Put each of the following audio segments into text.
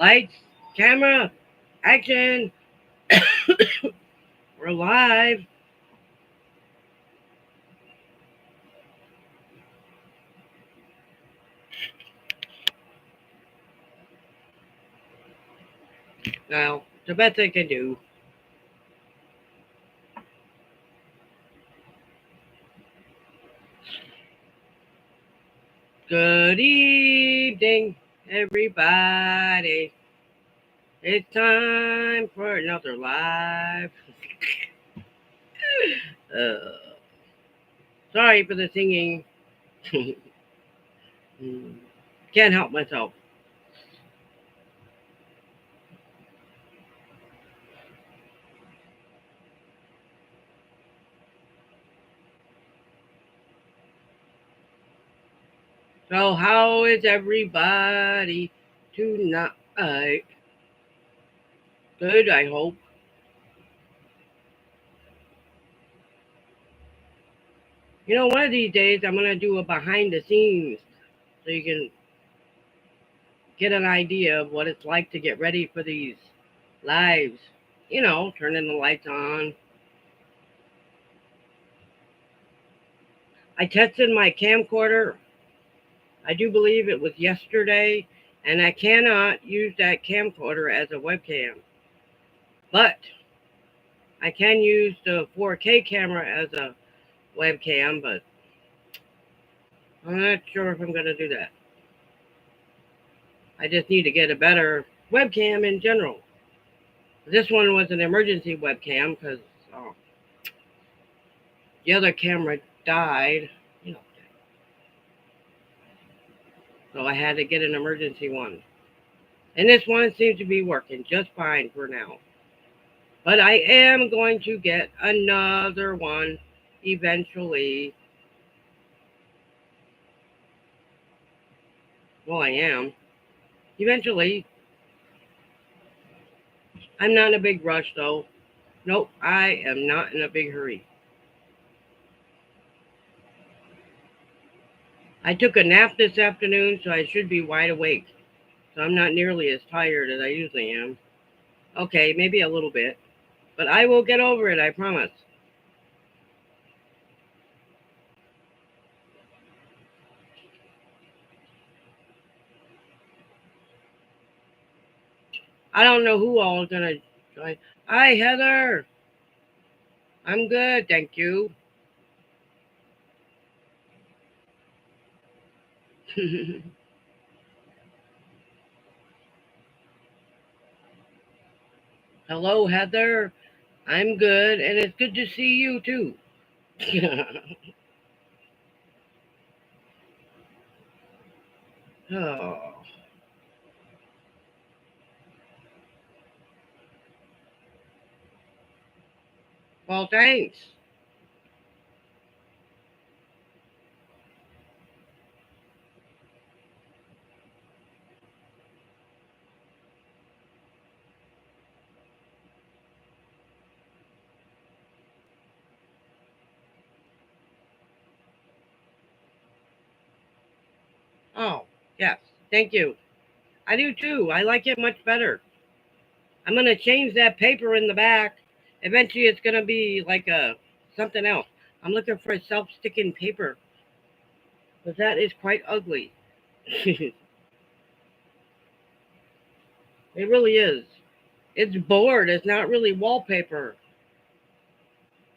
Lights, camera, action. We're live. Now, the best I can do. Good evening, everybody. It's time for another live. Uh, Sorry for the singing. Can't help myself. So, how is everybody tonight? Good, I hope. One of these days I'm going to do a behind the scenes so you can get an idea of what it's like to get ready for these lives. Turning the lights on. I tested my camcorder. I do believe it was yesterday, and I cannot use that camcorder as a webcam. But I can use the 4K camera as a webcam, but I'm not sure if I'm going to do that. I just need to get a better webcam in general. This one was an emergency webcam because the other camera died, you know, so I had to get an emergency one. And this one seems to be working just fine for now. But I am going to get another one eventually. Well, I am. Eventually. I'm not in a big rush though. Nope, I am not in a big hurry. I took a nap this afternoon, so I should be wide awake. So I'm not nearly as tired as I usually am. Okay, maybe a little bit. But I will get over it, I promise. I don't know who all is gonna join. Hi, Heather. I'm good, thank you. Hello, Heather. I'm good, and it's good to see you too. Oh, well, thanks. Oh, yes, thank you. I do too. I like it much better. I'm gonna change that paper in the back. Eventually, it's gonna be like a something else. I'm looking for a self-sticking paper, but that is quite ugly. It really is. It's board. It's not really wallpaper.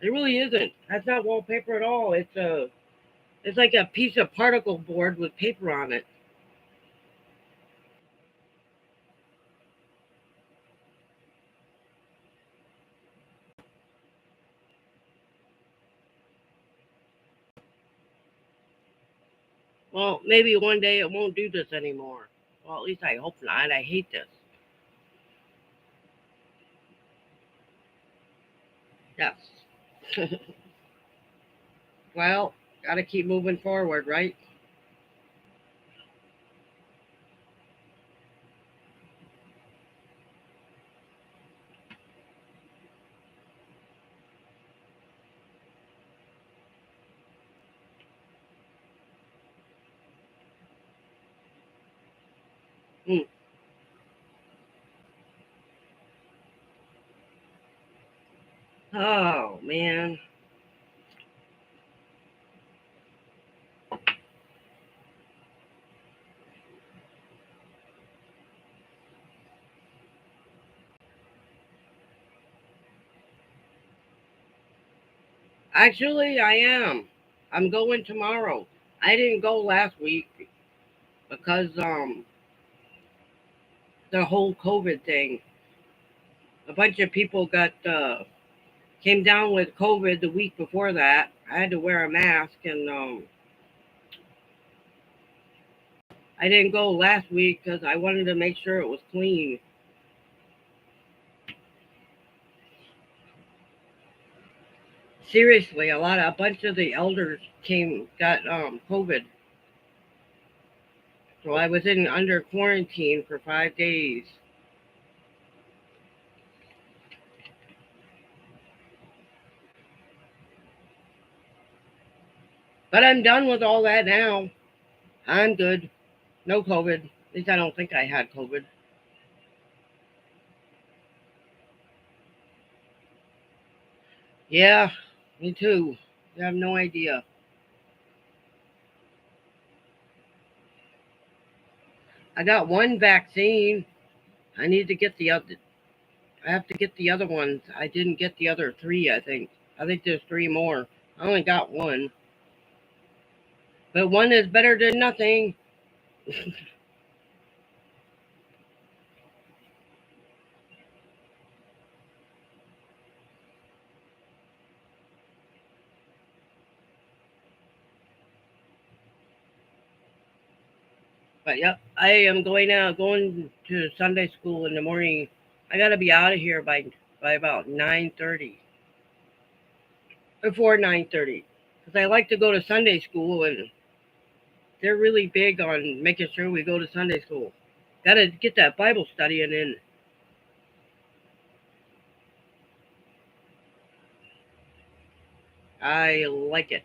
It really isn't. That's not wallpaper at all. It's like a piece of particle board with paper on it. Well, maybe one day it won't do this anymore. Well, at least I hope not. I hate this. Yes. Well, gotta keep moving forward, right? Mm. Oh man. Actually, I am. I'm going tomorrow. I didn't go last week because the whole COVID thing. A bunch of people got came down with COVID the week before that. I had to wear a mask, and I didn't go last week because I wanted to make sure it was clean. Seriously, a bunch of the elders got COVID, so I was in under quarantine for 5 days. But I'm done with all that now. I'm good. No COVID. At least I don't think I had COVID. Yeah, me too. You have no idea. I got one vaccine. I need to get the other. I have to get the other ones. I didn't get the other three. I think there's three more. I only got one, but one is better than nothing. But yep, I am going to Sunday school in the morning. I gotta be out of here by about 9:30, before 9:30, because I like to go to Sunday school, and they're really big on making sure we go to Sunday school. Gotta get that Bible studying in. I like it,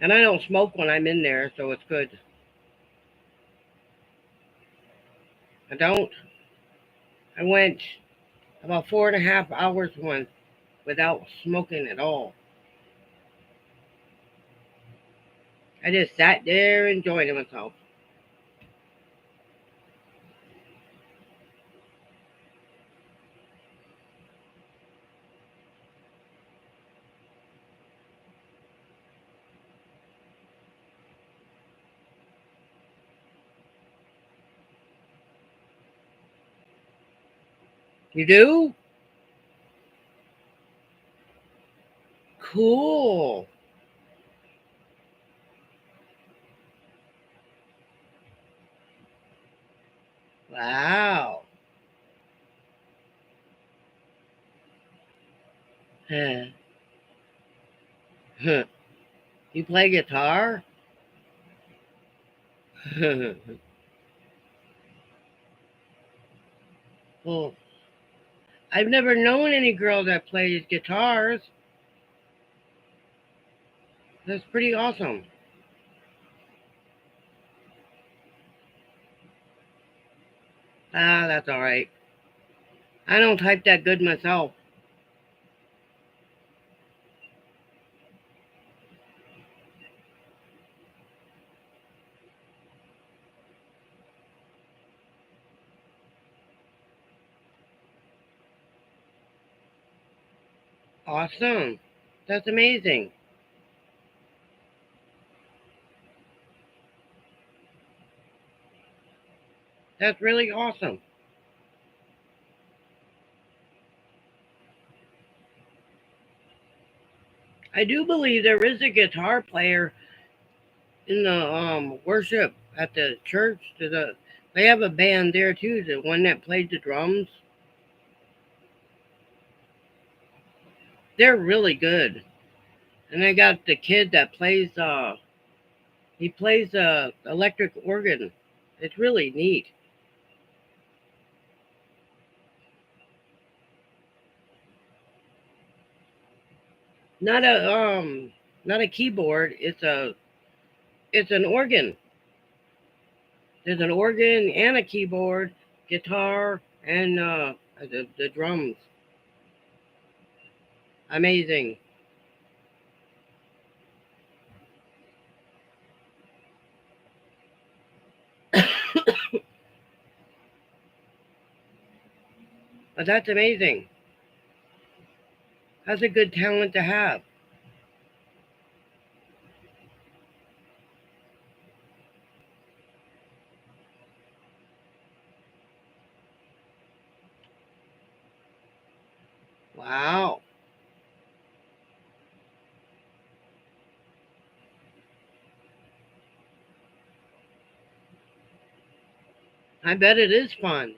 and I don't smoke when I'm in there, so it's good. I don't. I went about 4.5 hours once without smoking at all. I just sat there enjoying myself. You do? Cool. Wow. Huh. Huh. You play guitar? Well, I've never known any girl that plays guitars. That's pretty awesome. Ah, that's all right. I don't type that good myself. Awesome. That's amazing. That's really awesome. I do believe there is a guitar player in the worship at the church. They have a band there too. The one that played the drums. They're really good. And they got the kid that plays. He plays electric organ. It's really neat. Not a not a keyboard. It's an organ. There's an organ and a keyboard, guitar, and the drums. Amazing. But that's amazing. That's a good talent to have. Wow. I bet it is fun.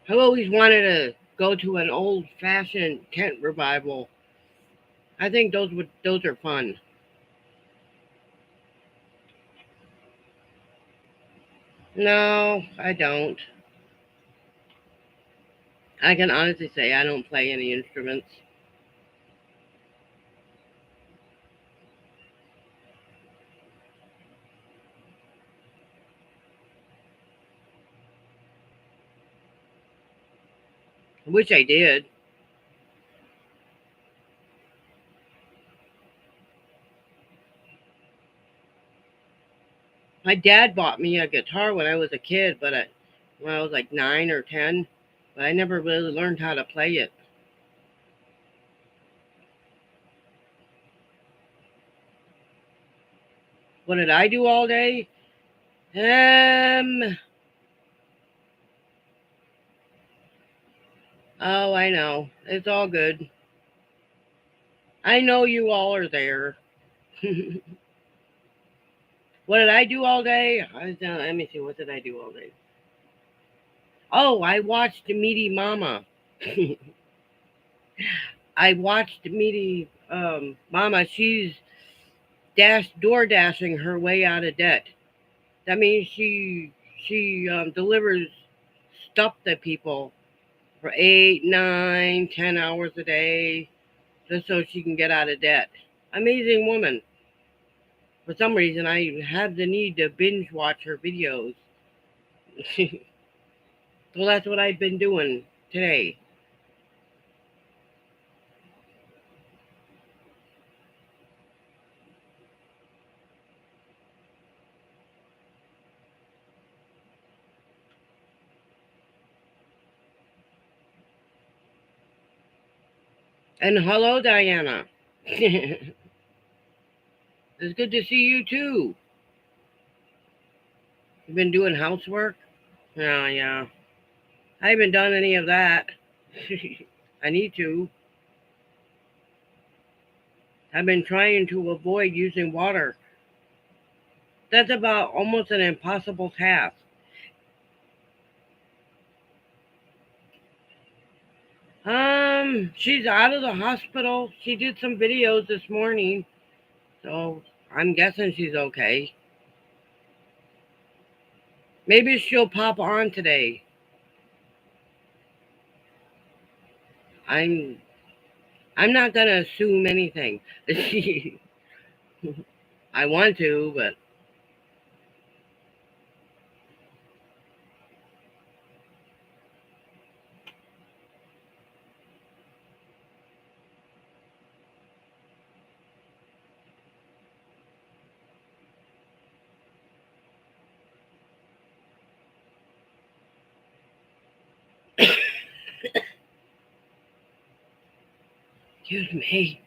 I've always wanted to go to an old fashioned tent revival. I think those are fun. No, I don't. I can honestly say I don't play any instruments. I wish I did. My dad bought me a guitar when I was a kid, when I was like 9 or 10, but I never really learned how to play it. What did I do all day? Um, oh, I know. It's all good. I know you all are there. What did I do all day? Let me see. What did I do all day? Oh, I watched Meaty Mama. I watched Meaty Mama. She's door dashing her way out of debt. That means she delivers stuff to people for 8, 9, 10 hours a day, just so she can get out of debt. Amazing woman. For some reason, I have the need to binge watch her videos. So that's what I've been doing today. And hello, Diana. It's good to see you too. You've been doing housework? Yeah, yeah. I haven't done any of that. I need to. I've been trying to avoid using water. That's about almost an impossible task. She's out of the hospital. She did some videos this morning, so I'm guessing she's okay. Maybe she'll pop on today. I'm I'm not gonna assume anything. I want to, but excuse me.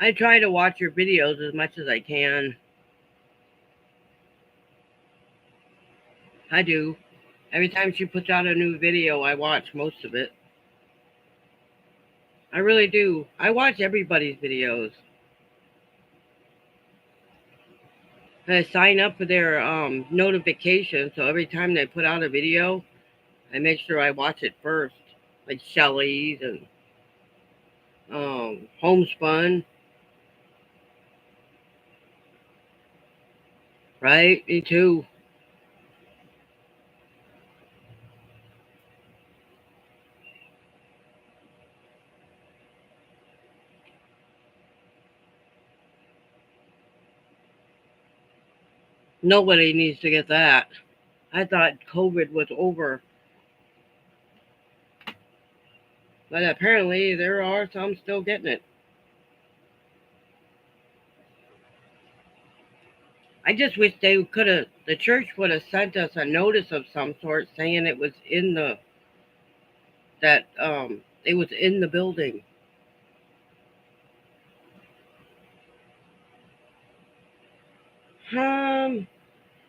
I try to watch your videos as much as I can. I do. Every time she puts out a new video, I watch most of it. I really do. I watch everybody's videos. I sign up for their notifications, so every time they put out a video, I make sure I watch it first. Like Shelly's and Homespun, right? Me too. Nobody needs to get that. I thought COVID was over, but apparently there are some still getting it. I just wish the church would have sent us a notice of some sort saying it was in the building. Um,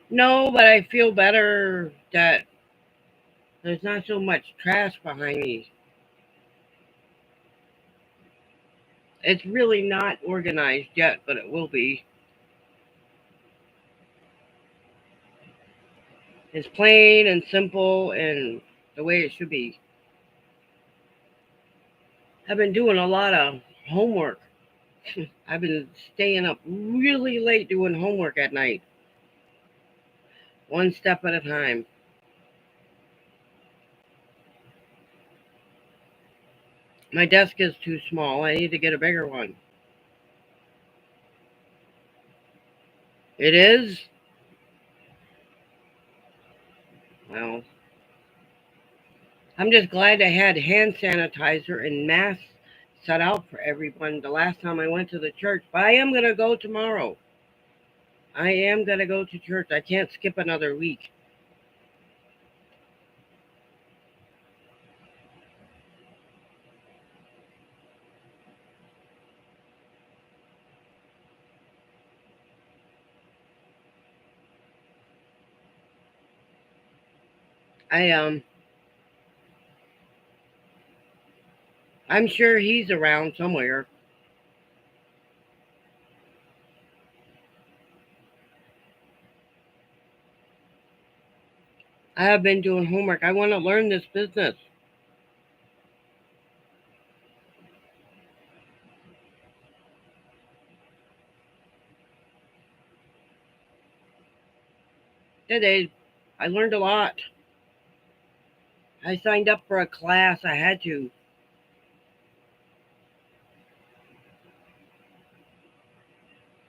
no, but I feel better that there's not so much trash behind me. It's really not organized yet, but it will be. It's plain and simple and the way it should be. I've been doing a lot of homework. I've been staying up really late doing homework at night, one step at a time. My desk is too small. I need to get a bigger one. It is? Well, I'm just glad I had hand sanitizer and masks set out for everyone the last time I went to the church. But I am going to go tomorrow. I am going to go to church. I can't skip another week. I I'm sure he's around somewhere. I have been doing homework. I want to learn this business. Today, I learned a lot. I signed up for a class. I had to.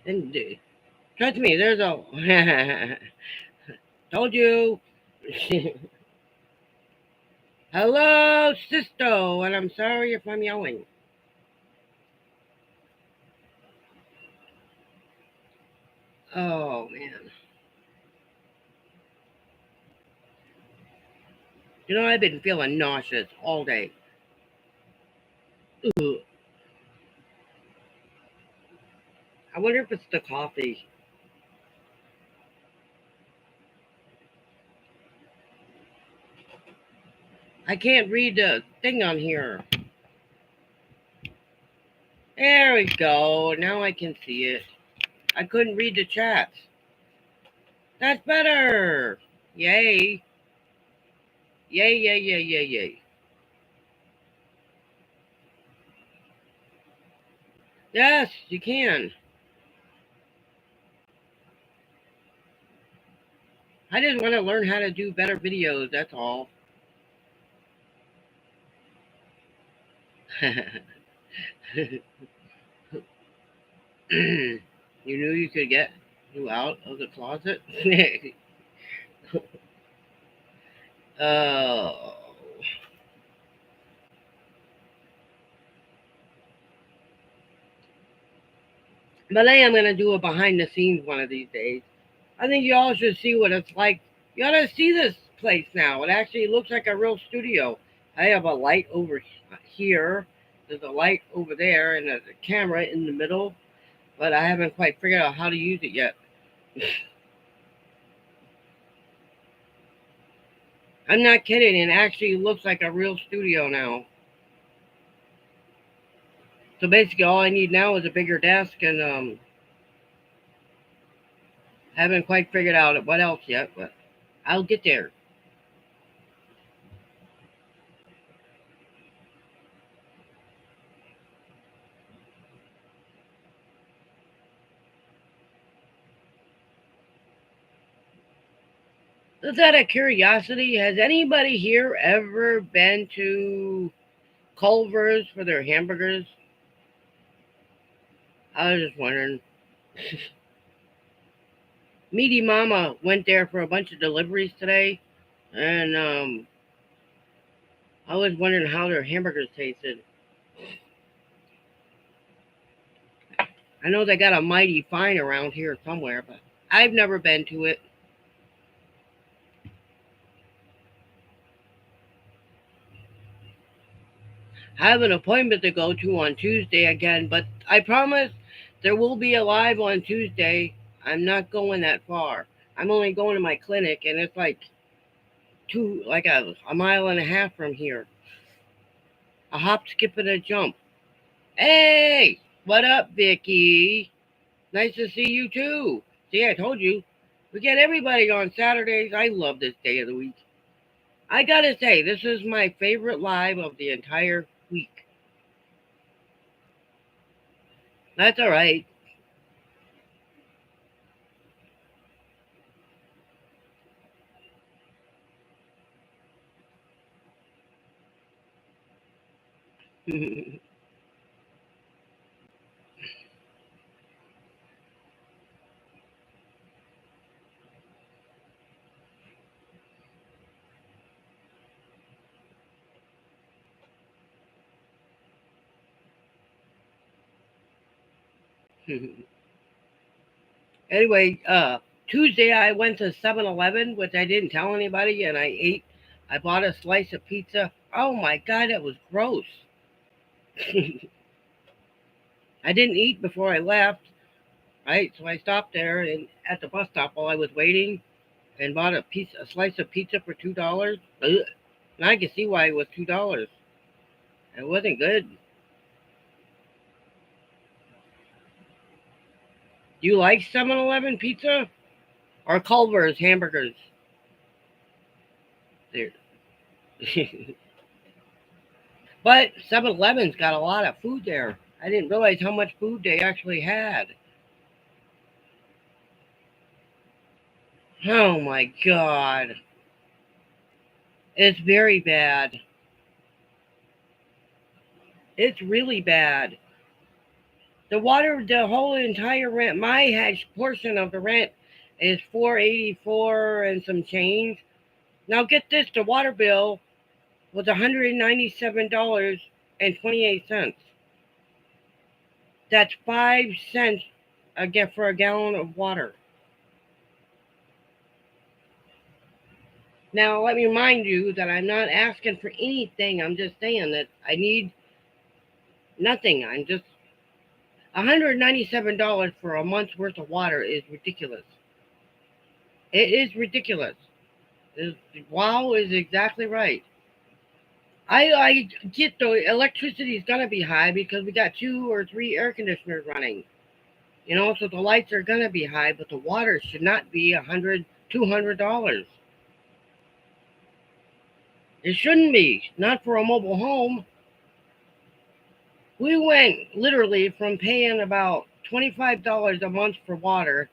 And trust me, there's a. Told you. Hello, Sisto, and I'm sorry if I'm yelling. Oh man, I've been feeling nauseous all day. Ugh. I wonder if it's the coffee. I can't read the thing on here. There we go. Now I can see it. I couldn't read the chats. That's better. Yay. Yay, yay, yay, yay, yay. Yes, you can. I just want to learn how to do better videos, that's all. You knew you could get you out of the closet? Oh. But I am going to do a behind the scenes one of these days. I think you all should see what it's like. You ought to see this place now. It actually looks like a real studio. I have a light over here. There's a light over there, and there's a camera in the middle. But I haven't quite figured out how to use it yet. I'm not kidding. It actually looks like a real studio now. So basically, all I need now is a bigger desk, and haven't quite figured out what else yet. But I'll get there. Just out of curiosity, has anybody here ever been to Culver's for their hamburgers? I was just wondering. Meaty Mama went there for a bunch of deliveries today, and I was wondering how their hamburgers tasted. I know they got a Mighty Fine around here somewhere, but I've never been to it. I have an appointment to go to on Tuesday again, but I promise there will be a live on Tuesday. I'm not going that far. I'm only going to my clinic, and it's like a mile and a half from here. A hop, skip, and a jump. Hey, what up, Vicky? Nice to see you too. See, I told you. We get everybody on Saturdays. I love this day of the week. I gotta say, this is my favorite live of the entire week. That's all right. Anyway, Tuesday I went to 7-Eleven, which I didn't tell anybody, and I ate. I bought a slice of pizza. Oh my God, that was gross. I didn't eat before I left, right? So I stopped there and at the bus stop while I was waiting and bought a slice of pizza for $2. Ugh. And I can see why it was $2. It wasn't good. Do you like 7-Eleven pizza or Culver's hamburgers? There. But 7-Eleven's got a lot of food there. I didn't realize how much food they actually had. Oh my God. It's very bad. It's really bad. The whole entire rent, my portion of the rent is 484 and some change. Now get this, the water bill was $197.28. That's 5 cents for a gallon of water. Now let me remind you that I'm not asking for anything. I'm just saying that I need nothing. I'm just $197 for a month's worth of water is ridiculous. It is ridiculous. Wow is exactly right. I get the electricity is gonna be high because we got 2 or 3 air conditioners running. So the lights are gonna be high, but the water should not be $200. It shouldn't be. Not for a mobile home. We went literally from paying about $25 a month for water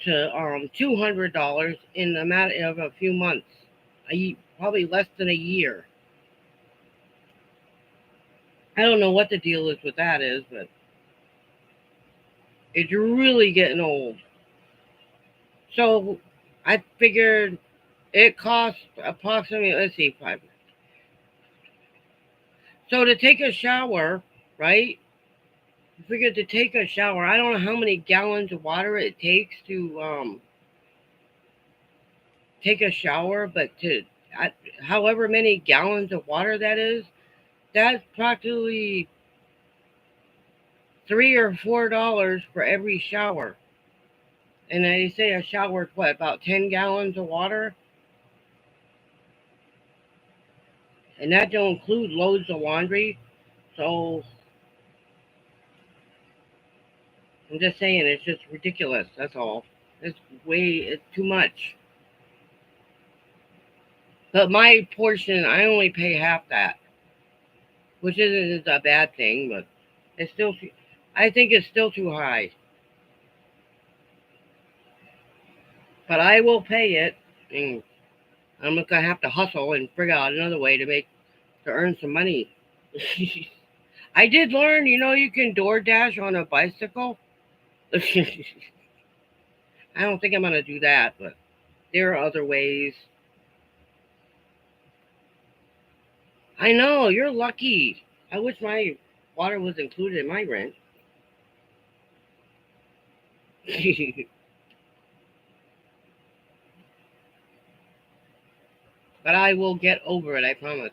to $200 in a matter of a few months. Probably less than a year. I don't know what the deal is with that is, but it's really getting old. So I figured it costs approximately, let's see, 5. So to take a shower, right? I figured to take a shower, I don't know how many gallons of water it takes to take a shower, but however many gallons of water that is, that's practically $3 or $4 for every shower. And they say a shower is what, about 10 gallons of water? And that don't include loads of laundry. So I'm just saying it's just ridiculous. That's all. It's too much. But my portion, I only pay half that, which isn't a bad thing, but it's still, I think it's still too high. But I will pay it, and I'm just gonna have to hustle and figure out another way to earn some money. I did learn, you can DoorDash on a bicycle. I don't think I'm going to do that, but there are other ways. I know, you're lucky. I wish my water was included in my rent. But I will get over it, I promise.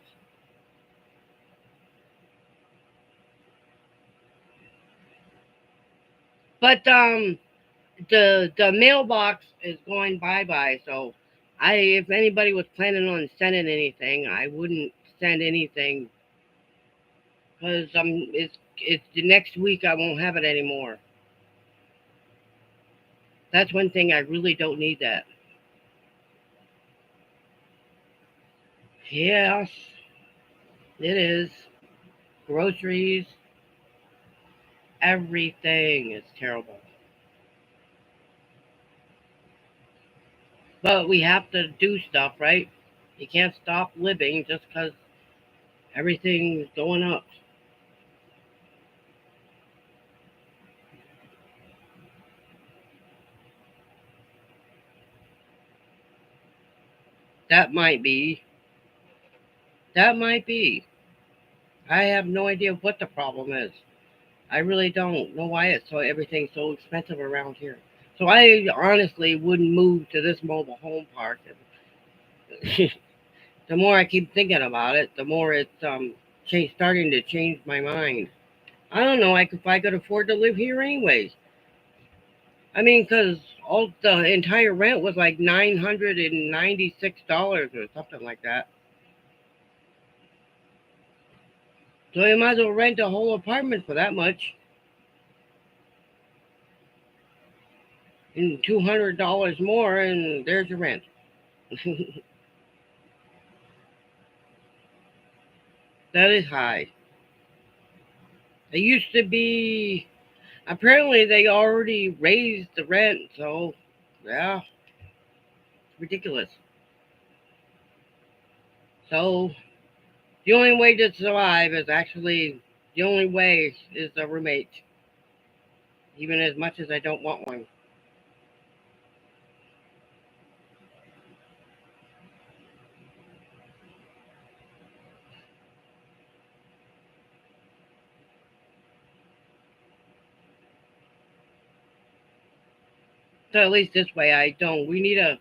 But the mailbox is going bye-bye, so if anybody was planning on sending anything, I wouldn't send anything because it's the next week I won't have it anymore. That's one thing I really don't need that. Yes, it is. Groceries, everything is terrible. But we have to do stuff, right? You can't stop living just because everything's going up. That might be. That might be. I have no idea what the problem is. I really don't know why it's so everything's so expensive around here. So I honestly wouldn't move to this mobile home park. The more I keep thinking about it, the more it's starting to change my mind. I don't know. If I could afford to live here anyways. I mean, because all the entire rent was like $996 or something like that. So you might as well rent a whole apartment for that much, and $200 more, and there's your rent. That is high. It used to be. Apparently, they already raised the rent, so yeah, it's ridiculous. So the only way to survive is actually the only way is a roommate, even as much as I don't want one. So at least this way I don't. We need a.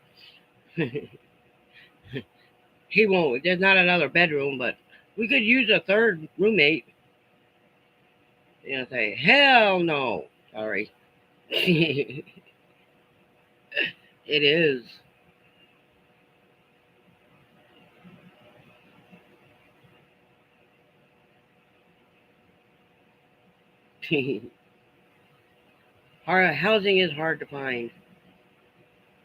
He won't. There's not another bedroom, but we could use a third roommate. Say hell no. Sorry. It is. Our housing is hard to find.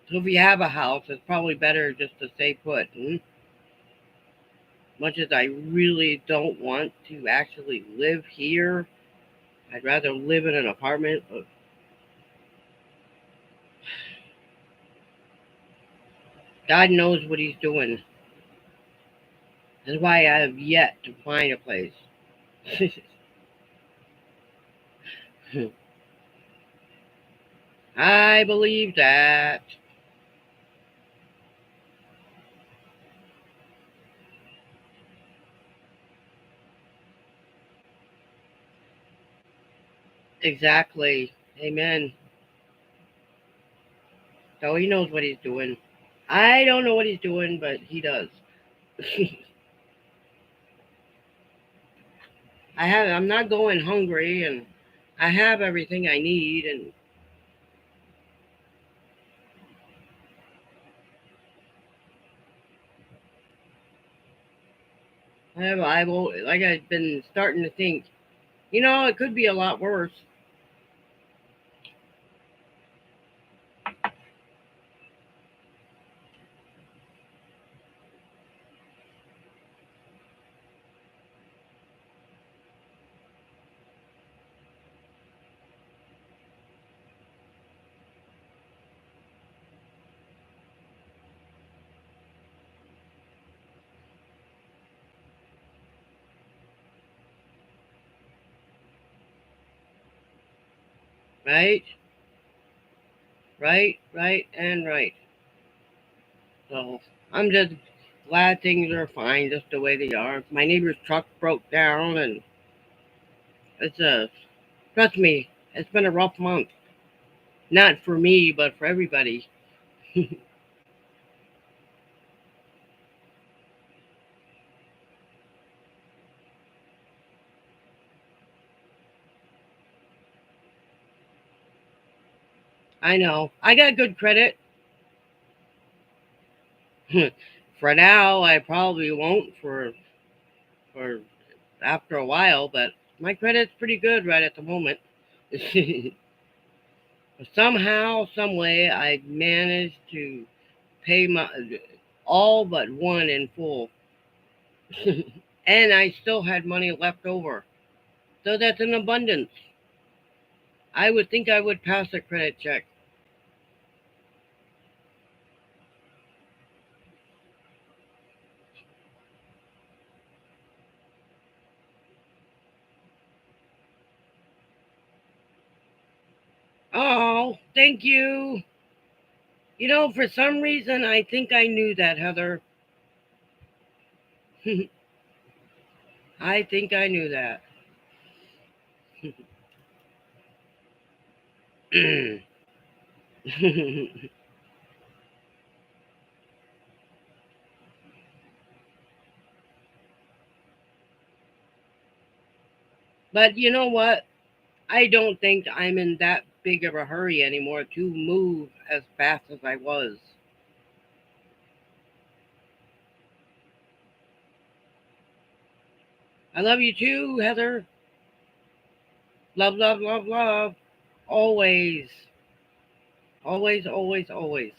So if you have a house, it's probably better just to stay put. Much as I really don't want to actually live here, I'd rather live in an apartment. But God knows what He's doing. That's why I have yet to find a place. I believe that. Exactly. Amen. So He knows what He's doing. I don't know what He's doing, but He does. I'm not going hungry, and I have everything I need, and I will, like I've been starting to think, it could be a lot worse, right? Right, right, and right. So I'm just glad things are fine just the way they are. My neighbor's truck broke down, and it's a trust me, it's been a rough month. Not for me, but for everybody. I know. I got good credit. For now, I probably won't for after a while, but my credit's pretty good right at the moment. Somehow, some way, I managed to pay my all but one in full, and I still had money left over. So that's an abundance. I would think I would pass a credit check. Oh, thank you. For some reason, I think I knew that, Heather. I think I knew that. But you know what? I don't think I'm in that big of a hurry anymore to move as fast as I was. I love you too, Heather. Love, love, love, love. Always. Always, always, always.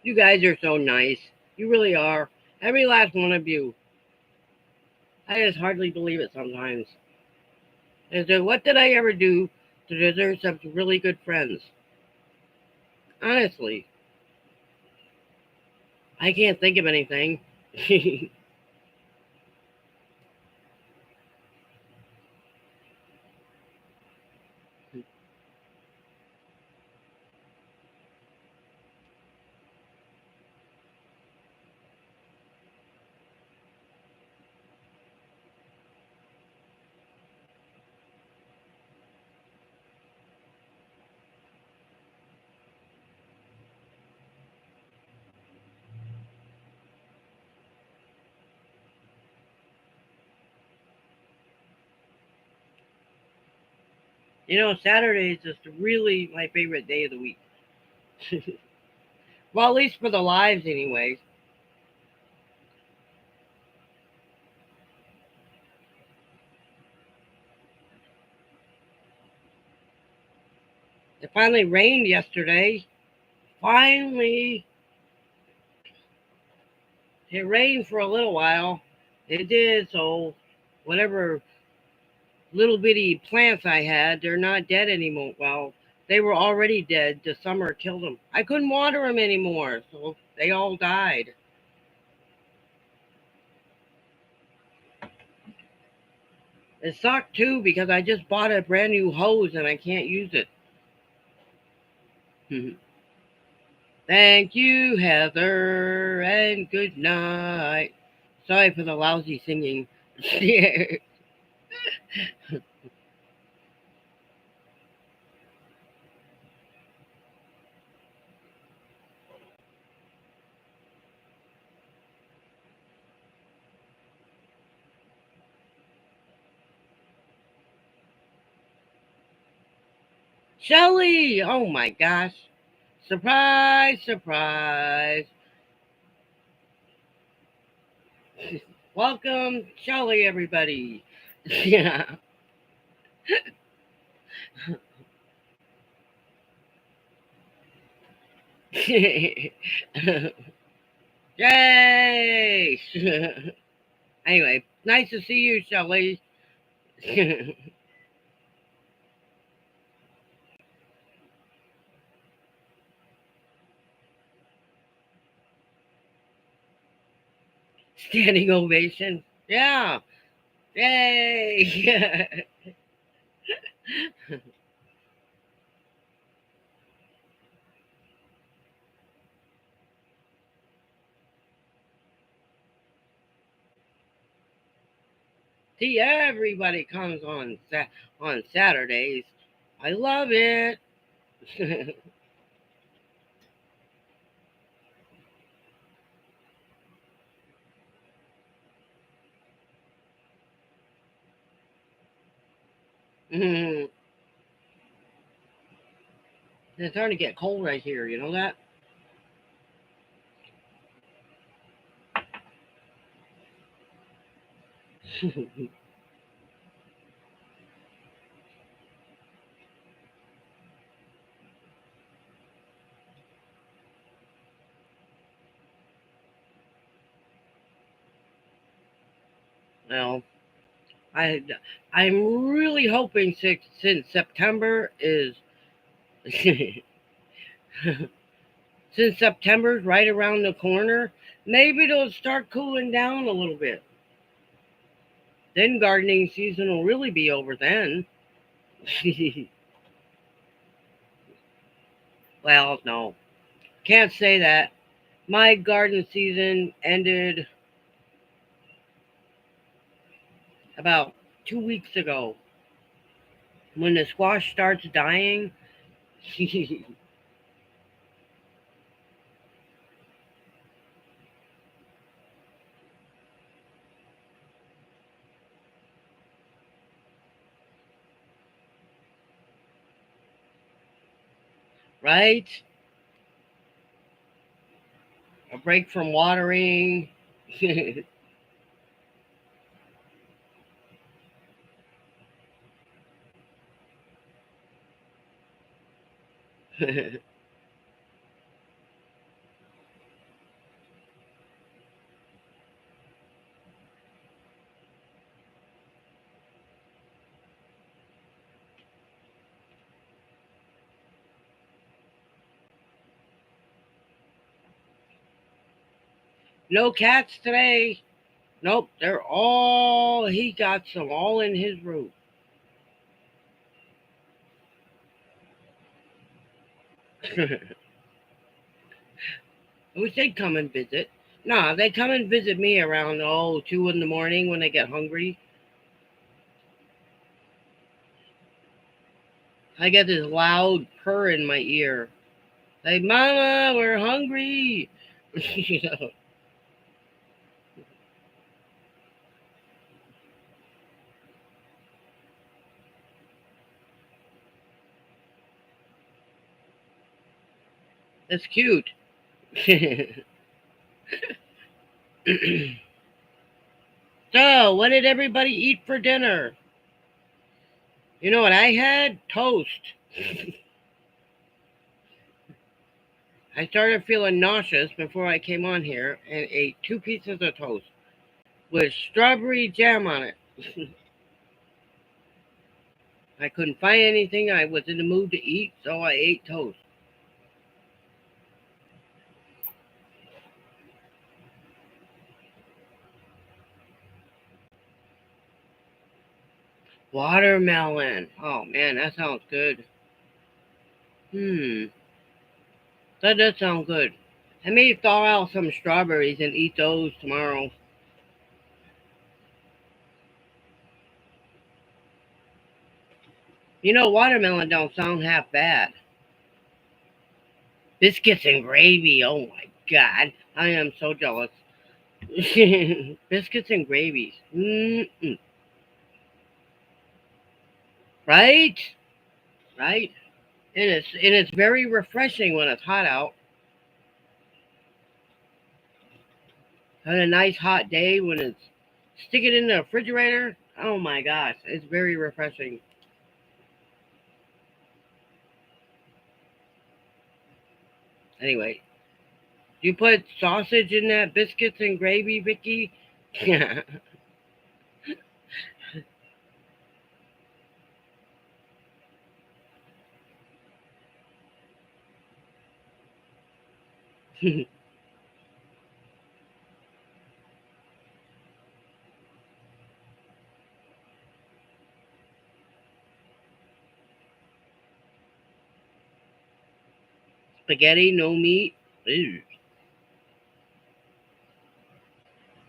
You guys are so nice. You really are. Every last one of you. I just hardly believe it sometimes. I said, what did I ever do to deserve such really good friends? Honestly, I can't think of anything. Saturday is just really my favorite day of the week. Well, at least for the lives, anyways. It finally rained yesterday. Finally, it rained for a little while. It did, so whatever little bitty plants I had, they're not dead anymore. Well, they were already dead. The summer killed them. I couldn't water them anymore, so they all died. It sucked too because I just bought a brand new hose and I can't use it. Thank you, Heather, and good night. Sorry for the lousy singing. Shelly! Oh my gosh. Surprise, surprise. Welcome, Shelly, everybody. Yeah. Yay! Anyway, nice to see you, Shelley. Standing ovation. Yeah. Yay! See, everybody comes on on Saturdays. I love it. Mhm. It's starting to get cold right here. You know that? Well, I I'm really hoping since September is since September's right around the corner, maybe it'll start cooling down a little bit. Then gardening season will really be over then. Well, no, can't say that. My garden season ended about 2 weeks ago. When the squash starts dying, right? A break from watering. No cats today. Nope, he got some all in his room. We should come and visit. Nah, they come and visit me around 2 in the morning when they get hungry. I get this loud purr in my ear. Like, Mama, we're hungry. You know, it's cute. So, what did everybody eat for dinner? You know what I had? Toast. I started feeling nauseous before I came on here and ate 2 pieces of toast with strawberry jam on it. I couldn't find anything I was in the mood to eat, so I ate toast. Watermelon. Oh man, that sounds good. Hmm, that does sound good. I may thaw out some strawberries and eat those tomorrow. You know, watermelon don't sound half bad. Biscuits and gravy. Oh my god, I am so jealous. Biscuits and gravies. Mm-mm. Right? Right? And it's very refreshing when it's hot out. On a nice hot day when it's stick it in the refrigerator. Oh my gosh, it's very refreshing. Anyway, You put sausage in that biscuits and gravy, Vicky? Spaghetti, no meat. Ew.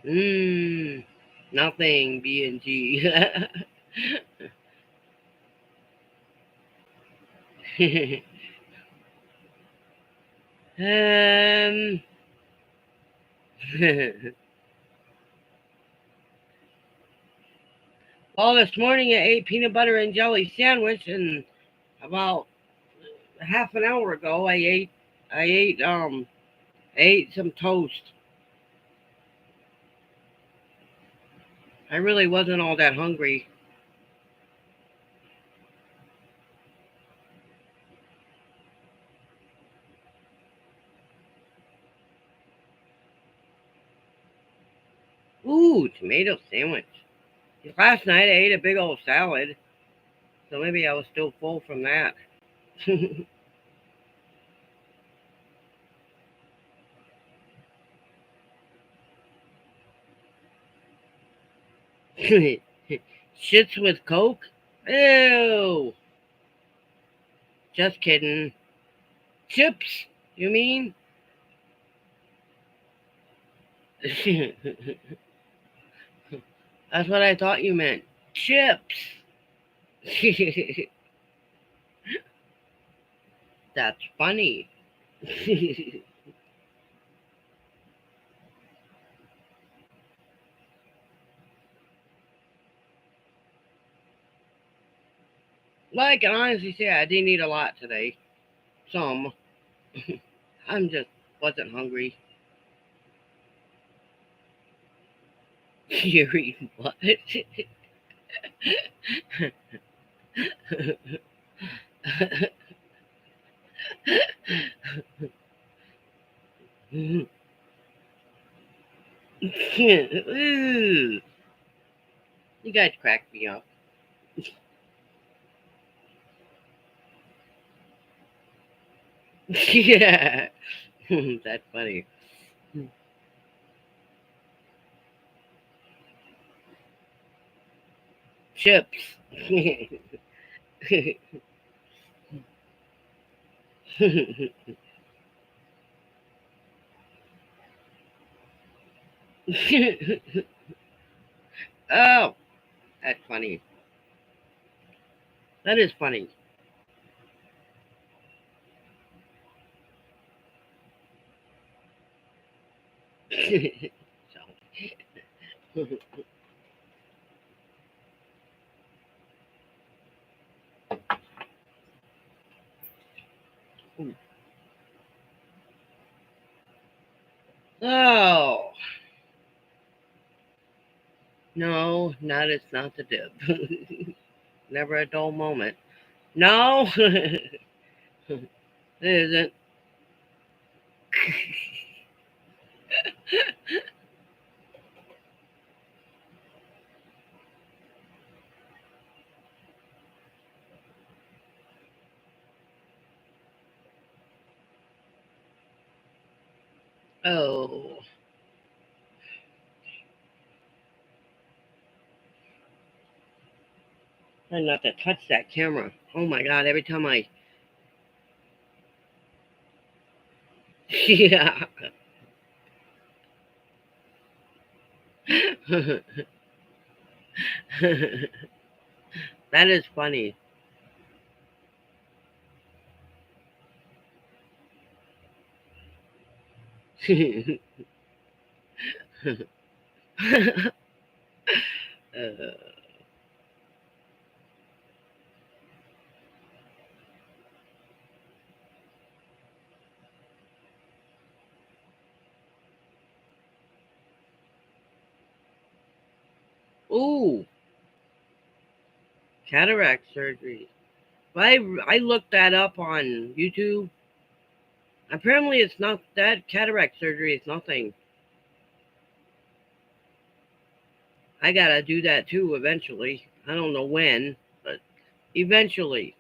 Mmm. Nothing, B&G. um. Well, this morning I ate peanut butter and jelly sandwich, and about half an hour ago I ate some toast. I really wasn't all that hungry. Ooh, tomato sandwich. Last night I ate a big old salad, so maybe I was still full from that. Shits with Coke? Ew. Just kidding. Chips, you mean? That's what I thought you meant. Chips. That's funny. Well, I can honestly say I didn't eat a lot today. Some. I'm just wasn't hungry. You're eating what? Ooh, you guys crack me up. Yeah, that's funny. Chips. Oh, that's funny. That is funny. So, oh no, not it's not the dip. Never a dull moment. No, it isn't. Oh, try not to touch that camera. Oh my god! Every time I, yeah, that is funny. Ooh, cataract surgery. I looked that up on YouTube. Apparently, it's not that cataract surgery is nothing. I gotta do that too eventually. I don't know when, but eventually.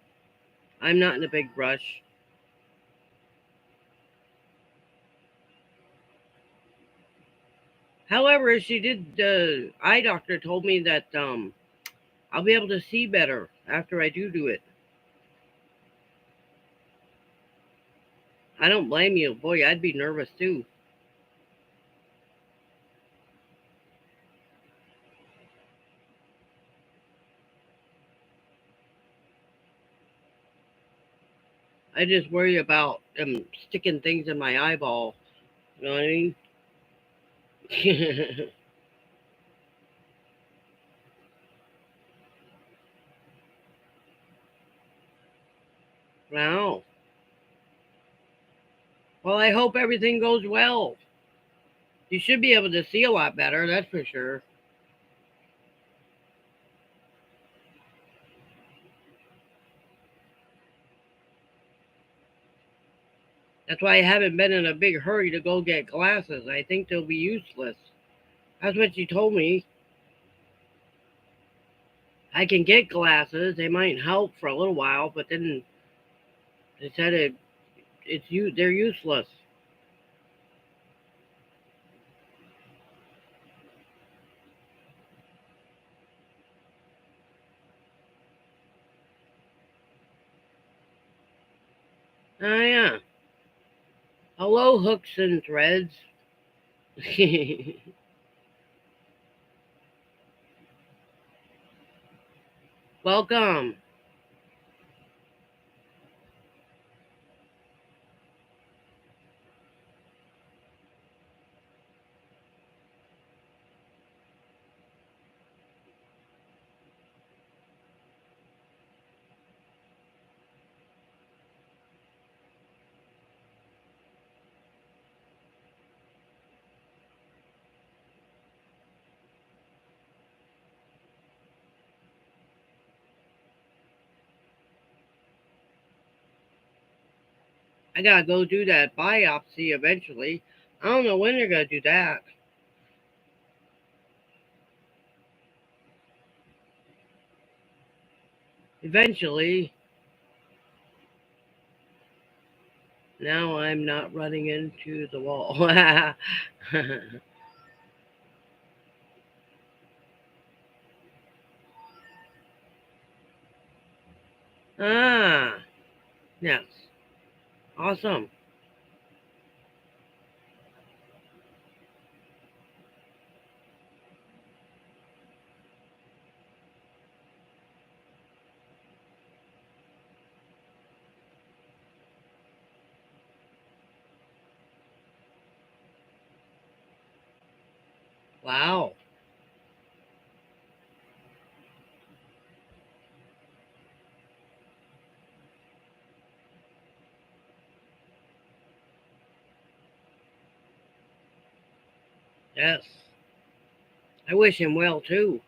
I'm not in a big rush. However, she did. The eye doctor told me that I'll be able to see better after I do it. I don't blame you. Boy, I'd be nervous too. I just worry about them sticking things in my eyeball. You know what I mean? Wow. Well, I hope everything goes well. You should be able to see a lot better, that's for sure. That's why I haven't been in a big hurry to go get glasses. I think they'll be useless. That's what she told me. I can get glasses. They might help for a little while, but then they said they're useless. Oh yeah. Hello, hooks and threads. Welcome. I gotta go do that biopsy eventually. I don't know when they're gonna do that. Eventually. Now I'm not running into the wall. Ah, yes. Awesome. Wow. Yes. I wish him well too.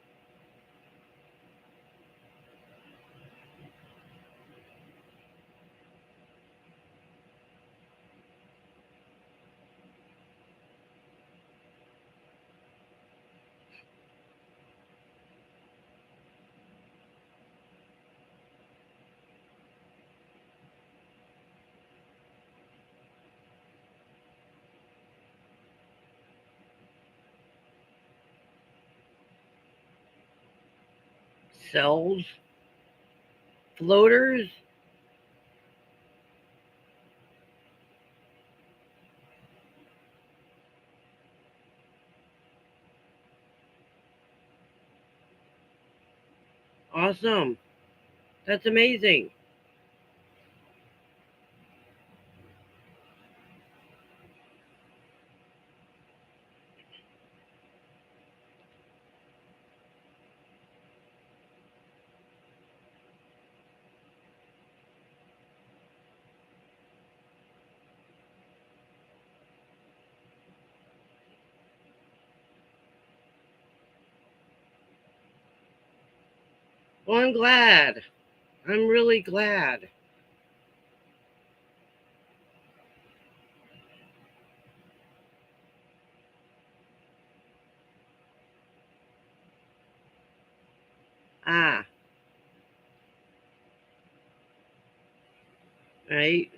Cells, floaters. Awesome. That's amazing. Well, I'm glad. I'm really glad. Ah, right.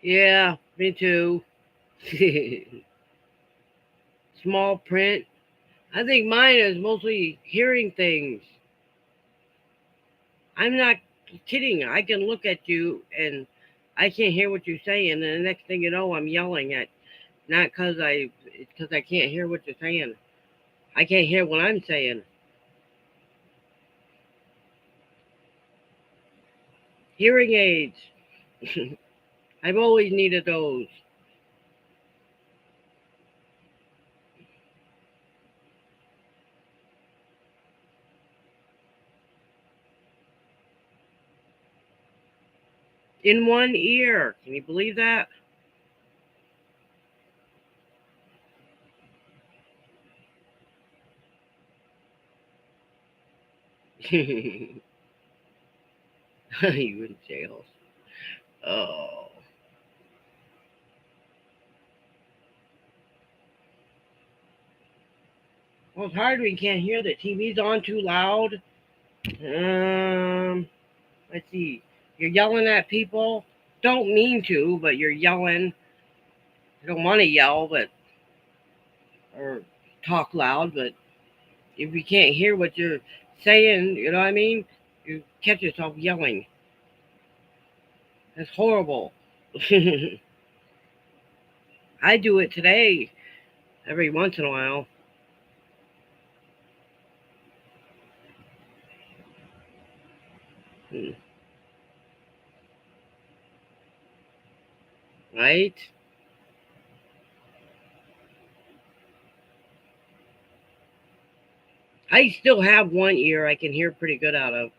Yeah, me too. Small print. I think mine is mostly hearing things. I'm not kidding. I can look at you and I can't hear what you're saying, and the next thing you know, I'm yelling at not it's because I can't hear what you're saying. I can't hear what I'm saying. Hearing aids. I've always needed those. In one ear. Can you believe that? You in jail. Oh. Well, it's hard when you can't hear the TV's on too loud. Um, let's see. You're yelling at people. Don't mean to, but you're yelling. You don't want to yell, but or talk loud, but if you can't hear what you're saying, you know what I mean? You catch yourself yelling. That's horrible. I do it today every once in a while. Hmm. Right? I still have one ear I can hear pretty good out of.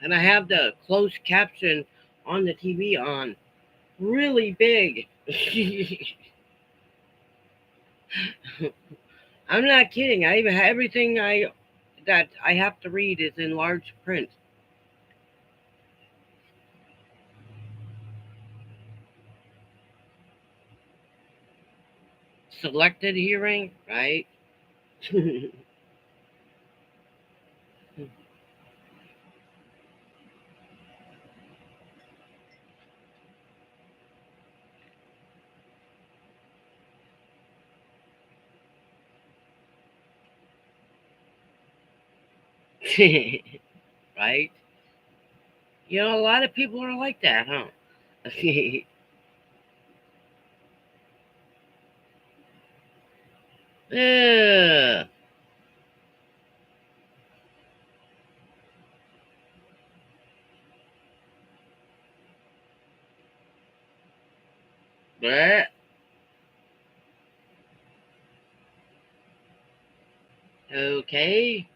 And I have the closed caption on the TV on really big. I'm not kidding. I even have everything I that I have to read is in large print. Selected hearing, right? Right? You know, a lot of people are like that, huh? Ugh. Bleh. Okay.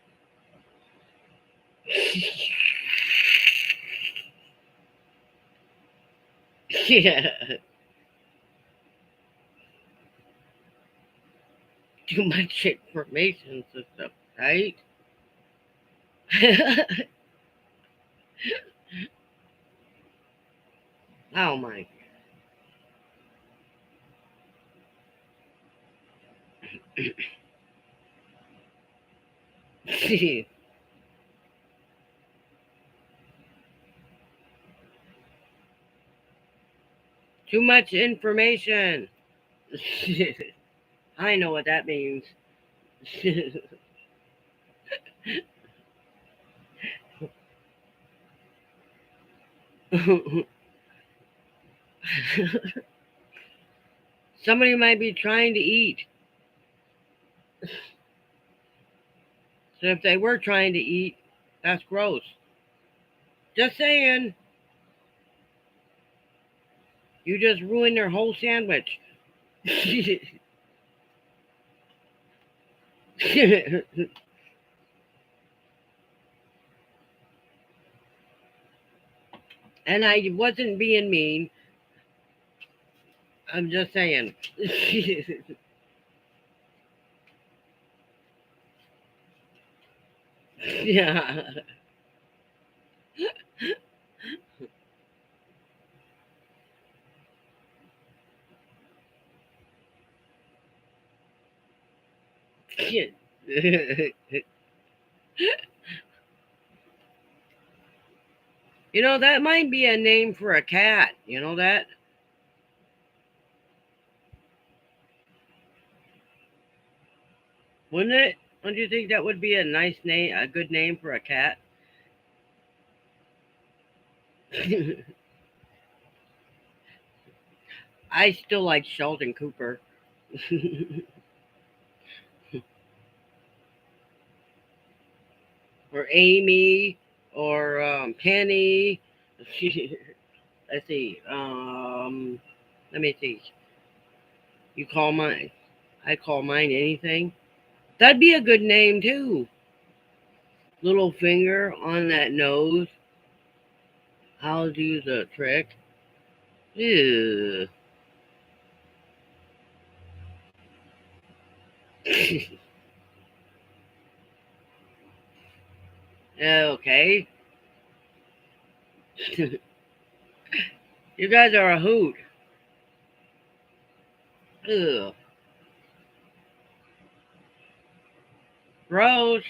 Yeah. Too much information system, right? Oh my. Too much information. I know what that means. Somebody might be trying to eat. So if they were trying to eat, That's gross. Just saying. You just ruined their whole sandwich. And I wasn't being mean. I'm just saying. Yeah. You know, that might be a name for a cat. You know that? Wouldn't it? Don't you think that would be a nice name, a good name for a cat? I still like Sheldon Cooper. Or Amy or Penny. Let's see. Let me see. You call mine. I call mine anything. That'd be a good name too. Little finger on that nose. I'll do the trick. Ew. Okay. You guys are a hoot. Ew. Gross.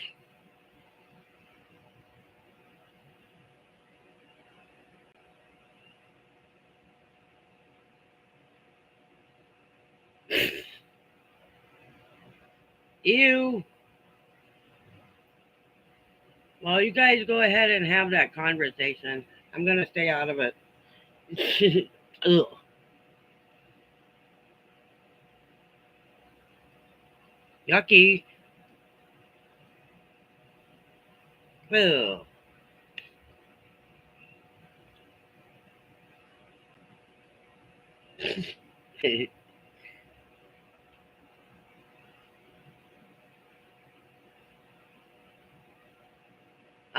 Ew. Well, you guys go ahead and have that conversation. I'm gonna stay out of it. Ugh. Yucky. Ugh.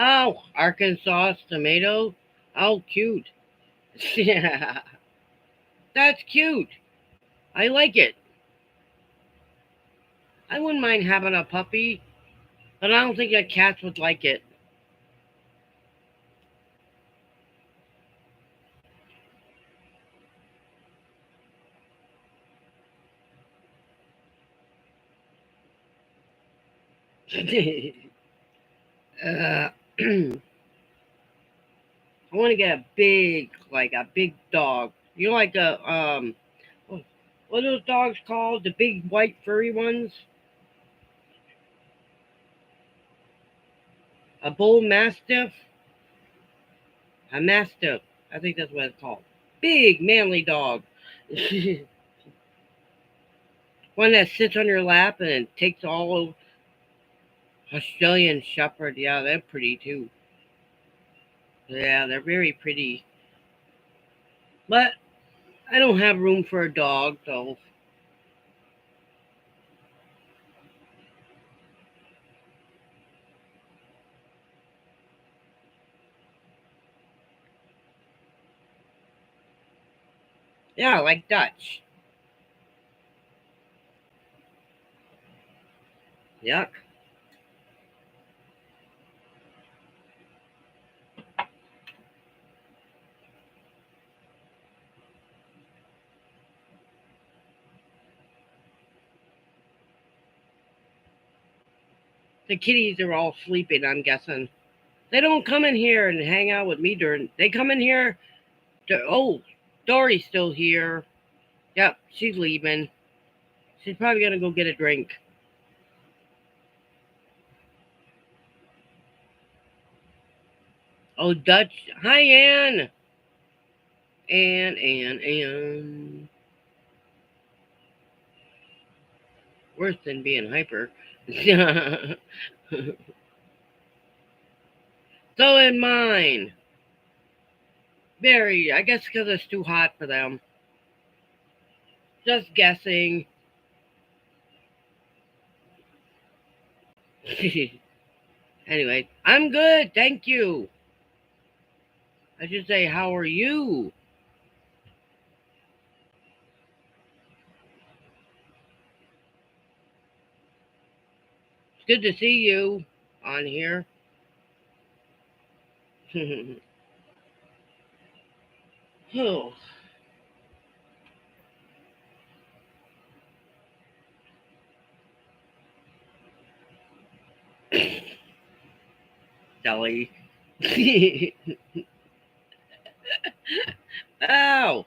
Oh, Arkansas tomato. Oh, cute. Yeah, that's cute. I like it. I wouldn't mind having a puppy, but I don't think that cats would like it. uh, I want to get a big, like a big dog. You know, like a what are those dogs called? The big white furry ones? A bull mastiff? A mastiff. I think that's what it's called. Big, manly dog. One that sits on your lap and takes all of Australian Shepherd. Yeah, they're pretty too. Yeah, they're very pretty. But I don't have room for a dog, so yeah, like Dutch. Yuck. The kitties are all sleeping, I'm guessing. They don't come in here and hang out with me during. They come in here. Oh, Dory's still here. Yep, she's leaving. She's probably gonna go get a drink. Oh, Dutch. Hi, Ann. Ann. Worse than being hyper. So in mine, very, I guess because it's too hot for them. Just guessing. Anyway, I'm good, thank you. I should say, how are you? It's good to see you on here. Oh, Sally. Ow.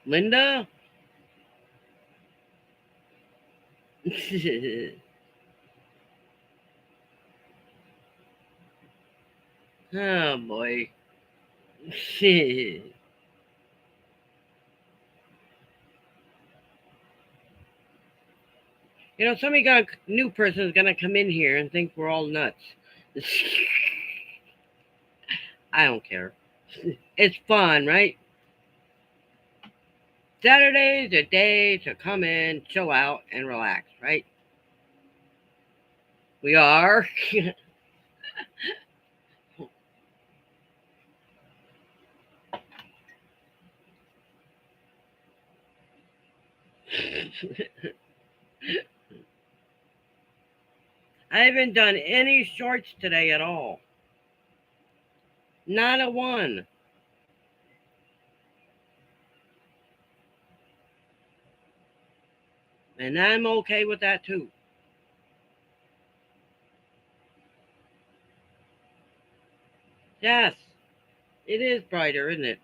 Linda? Oh boy. Somebody got a new person is gonna come in here and think we're all nuts. I don't care. It's fun, right? Saturday's a day to come in, chill out, and relax, right? We are. I haven't done any shorts today at all. Not a one. And I'm okay with that too. Yes, it is brighter, isn't it?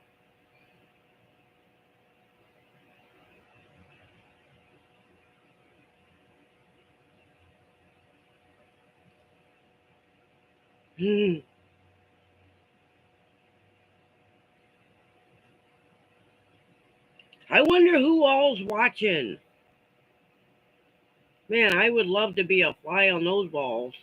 Hmm. I wonder who all's watching. Man, I would love to be a fly on those walls.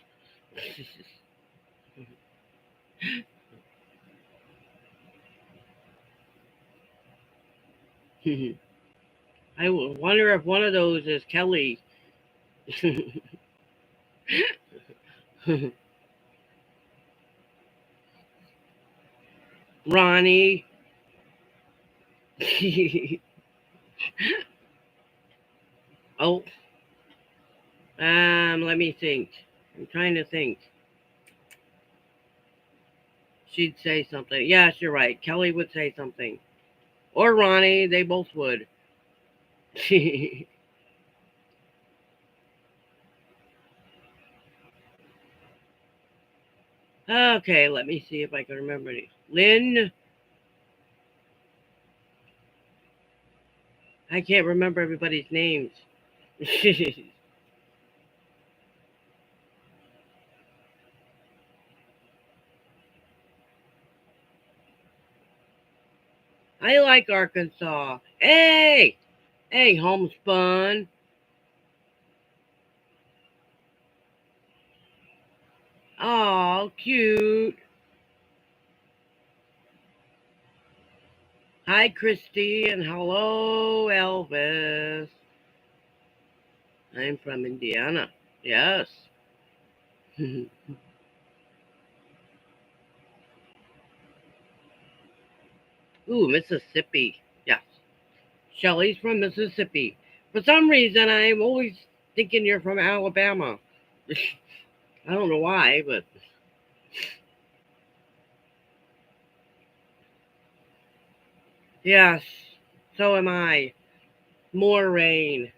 I wonder if one of those is Kelly. Ronnie. Oh, let me think. I'm trying to think. She'd say something. Yes, you're right. Kelly would say something. Or Ronnie. They both would. Okay, let me see if I can remember it. Lynn. I can't remember everybody's names. I like Arkansas. Hey! Hey, homespun. Oh, cute. Hi, Christy, and hello, Elvis. I'm from Indiana. Yes. Ooh, Mississippi. Yes. Shelley's from Mississippi. For some reason, I'm always thinking you're from Alabama. I don't know why, but yes, so am I. More rain.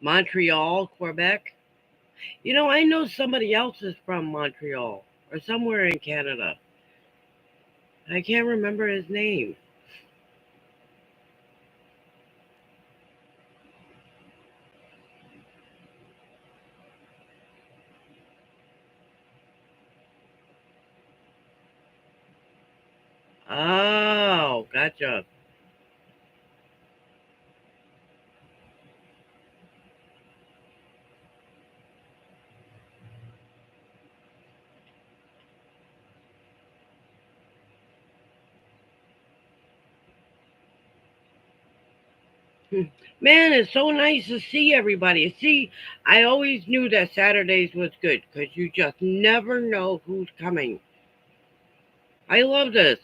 Montreal, Quebec. You know, I know somebody else is from Montreal or somewhere in Canada. I can't remember his name. Oh, gotcha. Man, it's so nice to see everybody. See, I always knew that Saturdays was good because you just never know who's coming. I love this.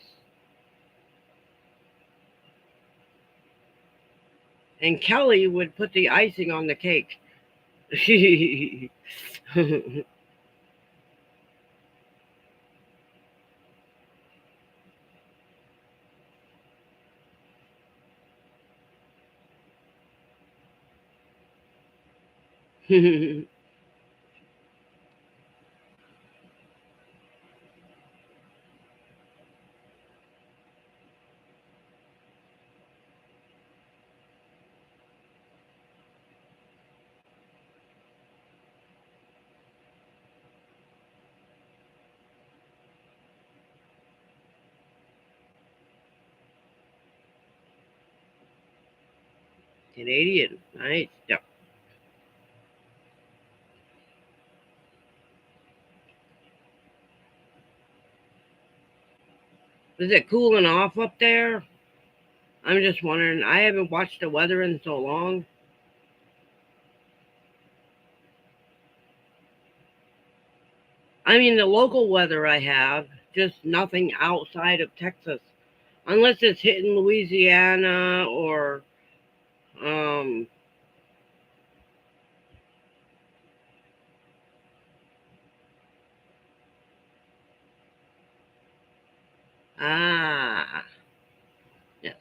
And Kelly would put the icing on the cake. Canadian. Nice. Yep. Is it cooling off up there? I'm just wondering. I haven't watched the weather in so long. I mean, the local weather I have, just nothing outside of Texas. Unless it's hitting Louisiana or, um, ah, yes.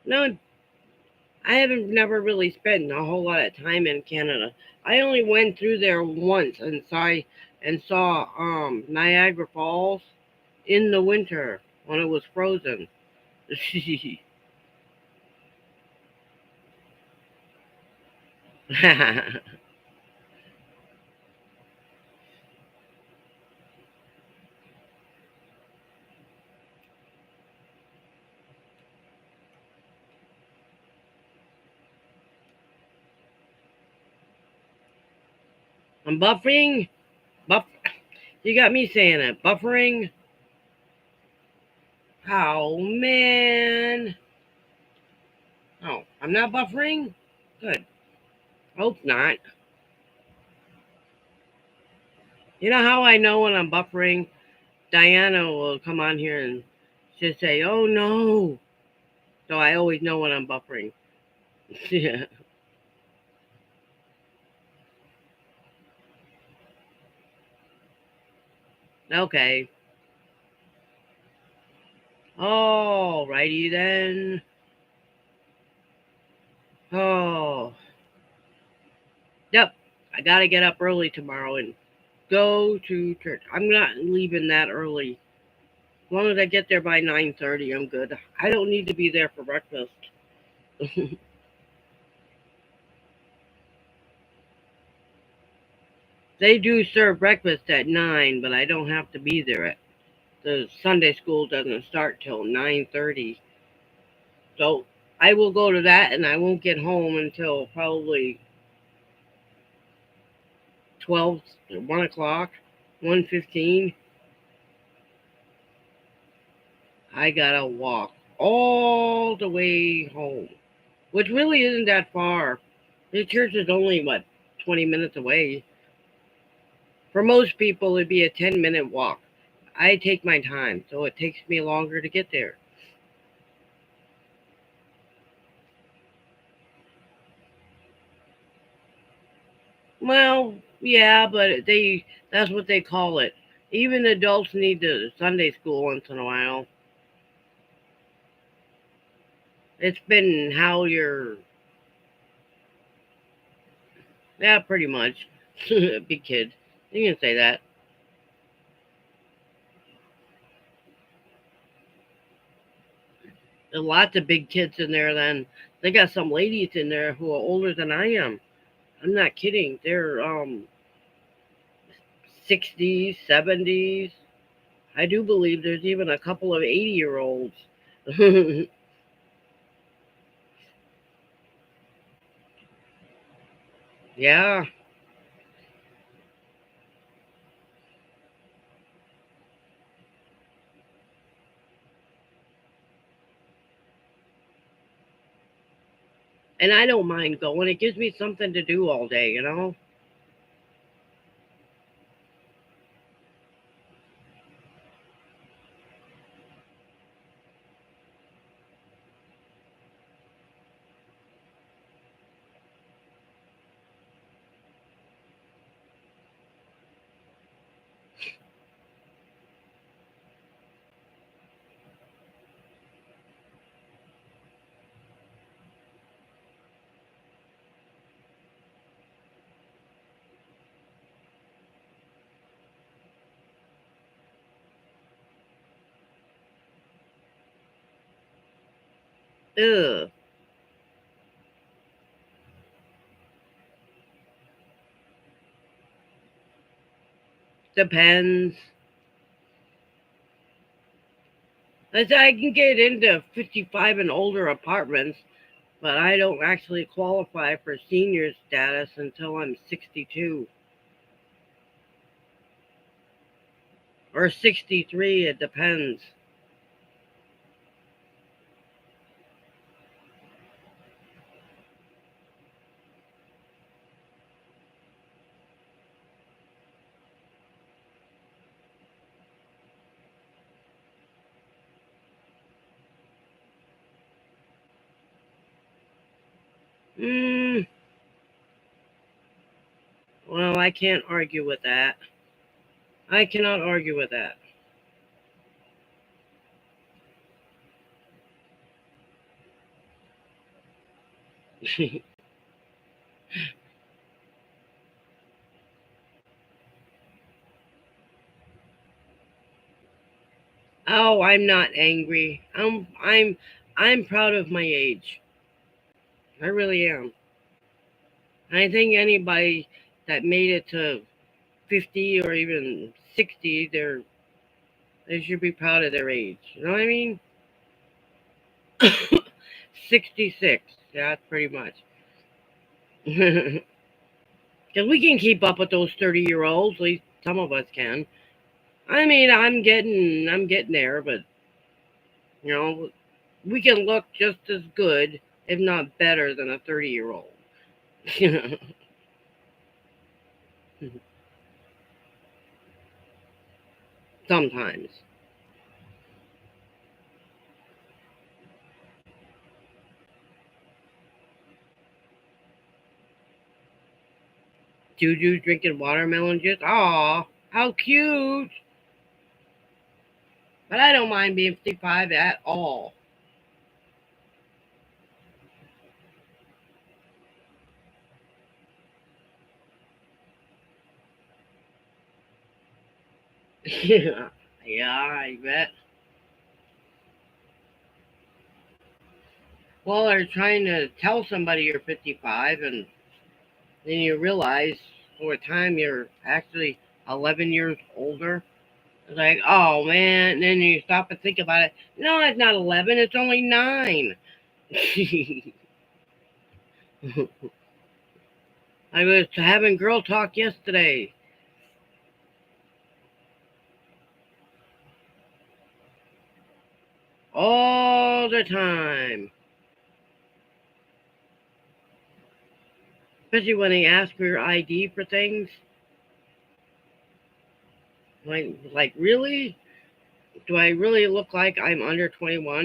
No, I haven't never really spent a whole lot of time in Canada. I only went through there once and saw Niagara Falls in the winter when it was frozen. I'm buffering. Buff. You got me saying it. Buffering. Oh man. Oh, I'm not buffering. Good. Hope not. You know how I know when I'm buffering? Diana will come on here and she'll say, "Oh no." So I always know when I'm buffering. Yeah. Okay. All righty then. Oh. Yep. I gotta get up early tomorrow and go to church. I'm not leaving that early. As long as I get there by 9:30, I'm good. I don't need to be there for breakfast. They do serve breakfast at 9, but I don't have to be there. The Sunday school doesn't start till 9:30. So I will go to that and I won't get home until probably 12, 1 o'clock, 1:15. I gotta walk all the way home, which really isn't that far. The church is only, what, 20 minutes away. For most people, it'd be a 10-minute walk. I take my time, so it takes me longer to get there. Well, yeah, but that's what they call it. Even adults need to Sunday school once in a while. It's been how you're, yeah, pretty much. Big kid. You can say that. There's lots of big kids in there then. They got some ladies in there who are older than I am. I'm not kidding. They're 60s, 70s. I do believe there's even a couple of 80-year-olds. Yeah. And I don't mind going. It gives me something to do all day, you know? Ugh. Depends. As I can get into 55 and older apartments, but I don't actually qualify for senior status until I'm 62 or 63. It depends. Mm, well, I can't argue with that. I cannot argue with that. Oh, I'm not angry. I'm proud of my age. I really am. I think anybody that made it to 50 or even 60, they should be proud of their age. You know what I mean? 66. Yeah, that's pretty much. Because we can keep up with those 30-year-olds. At least some of us can. I mean, I'm getting there, but you know, we can look just as good, if not better, than a 30-year-old. Sometimes. Juju drinking watermelon juice. Aw, how cute. But I don't mind being 55 at all. Yeah, I bet. Well, they're trying to tell somebody you're 55, and then you realize over time you're actually 11 years older. It's like, oh man, and then you stop and think about it. No, it's not 11, it's only 9. I was having girl talk yesterday all the time, especially when they ask for your ID for things. Like really? Do I really look like I'm under 21?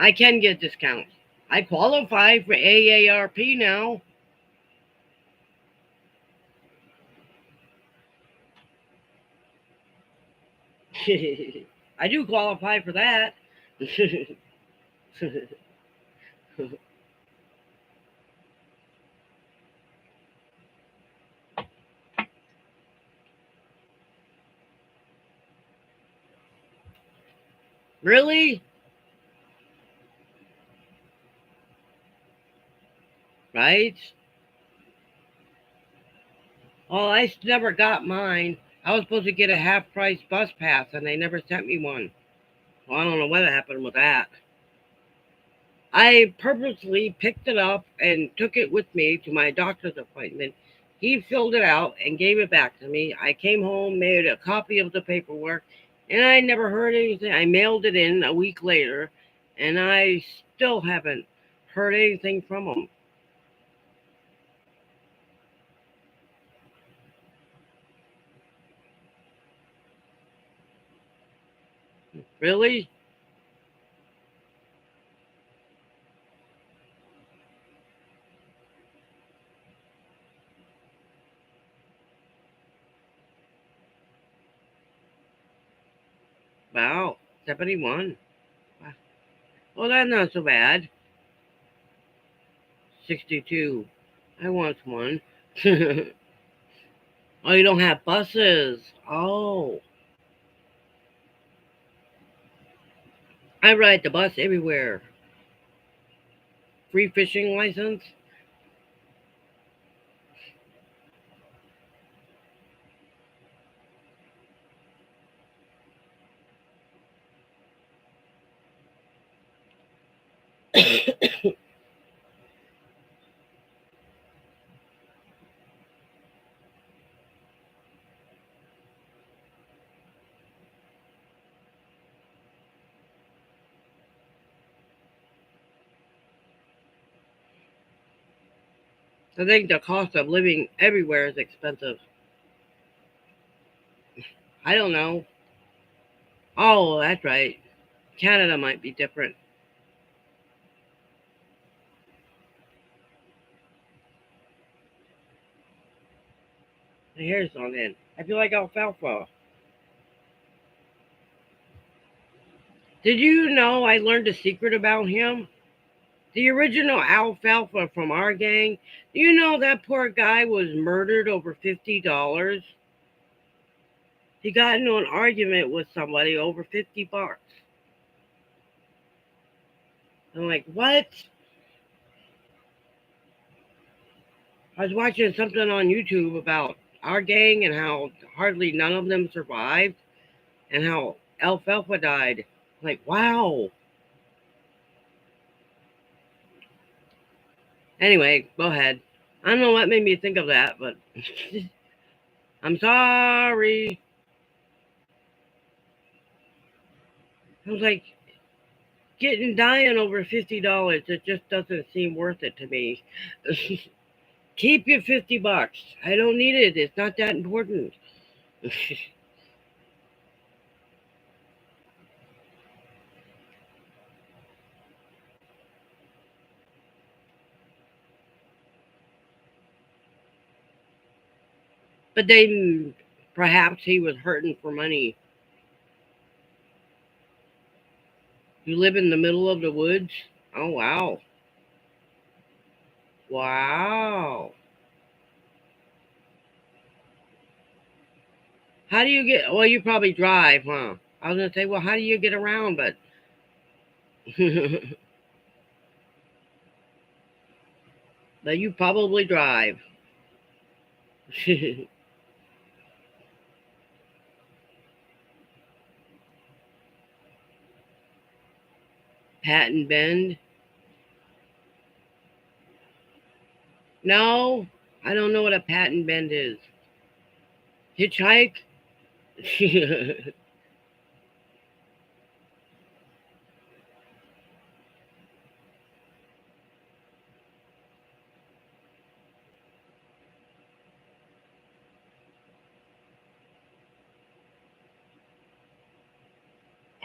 I can get discounts. I qualify for AARP now. I do qualify for that. Really? Right? Well, I never got mine. I was supposed to get a half price bus pass and they never sent me one. Well, I don't know what happened with that. I purposely picked it up and took it with me to my doctor's appointment. He filled it out and gave it back to me. I came home, made a copy of the paperwork, and I never heard anything. I mailed it in a week later, and I still haven't heard anything from him. Really? Wow, 71. Wow. Well, that's not so bad. 62. I want one. Oh, you don't have buses. Oh, I ride the bus everywhere. Free fishing license? I think the cost of living everywhere is expensive. I don't know. Oh, that's right. Canada might be different. The hair's on end. I feel like alfalfa. Did you know I learned a secret about him? The original alfalfa from our gang. Do you know that poor guy was murdered over $50? He got into an argument with somebody over $50. I'm like, what? I was watching something on YouTube about our gang and how hardly none of them survived and how alfalfa died. Like, wow. Anyway, go ahead. I don't know what made me think of that, but I'm sorry. I was like, getting dying over $50. It just doesn't seem worth it to me. Keep your $50. I don't need it. It's not that important. But then perhaps he was hurting for money. You live in the middle of the woods? Oh, wow. Wow. How do you get, well, you probably drive, huh? I was going to say, well, how do you get around? But, but you probably drive. Patent Bend? No, I don't know what a patent bend is. Hitchhike?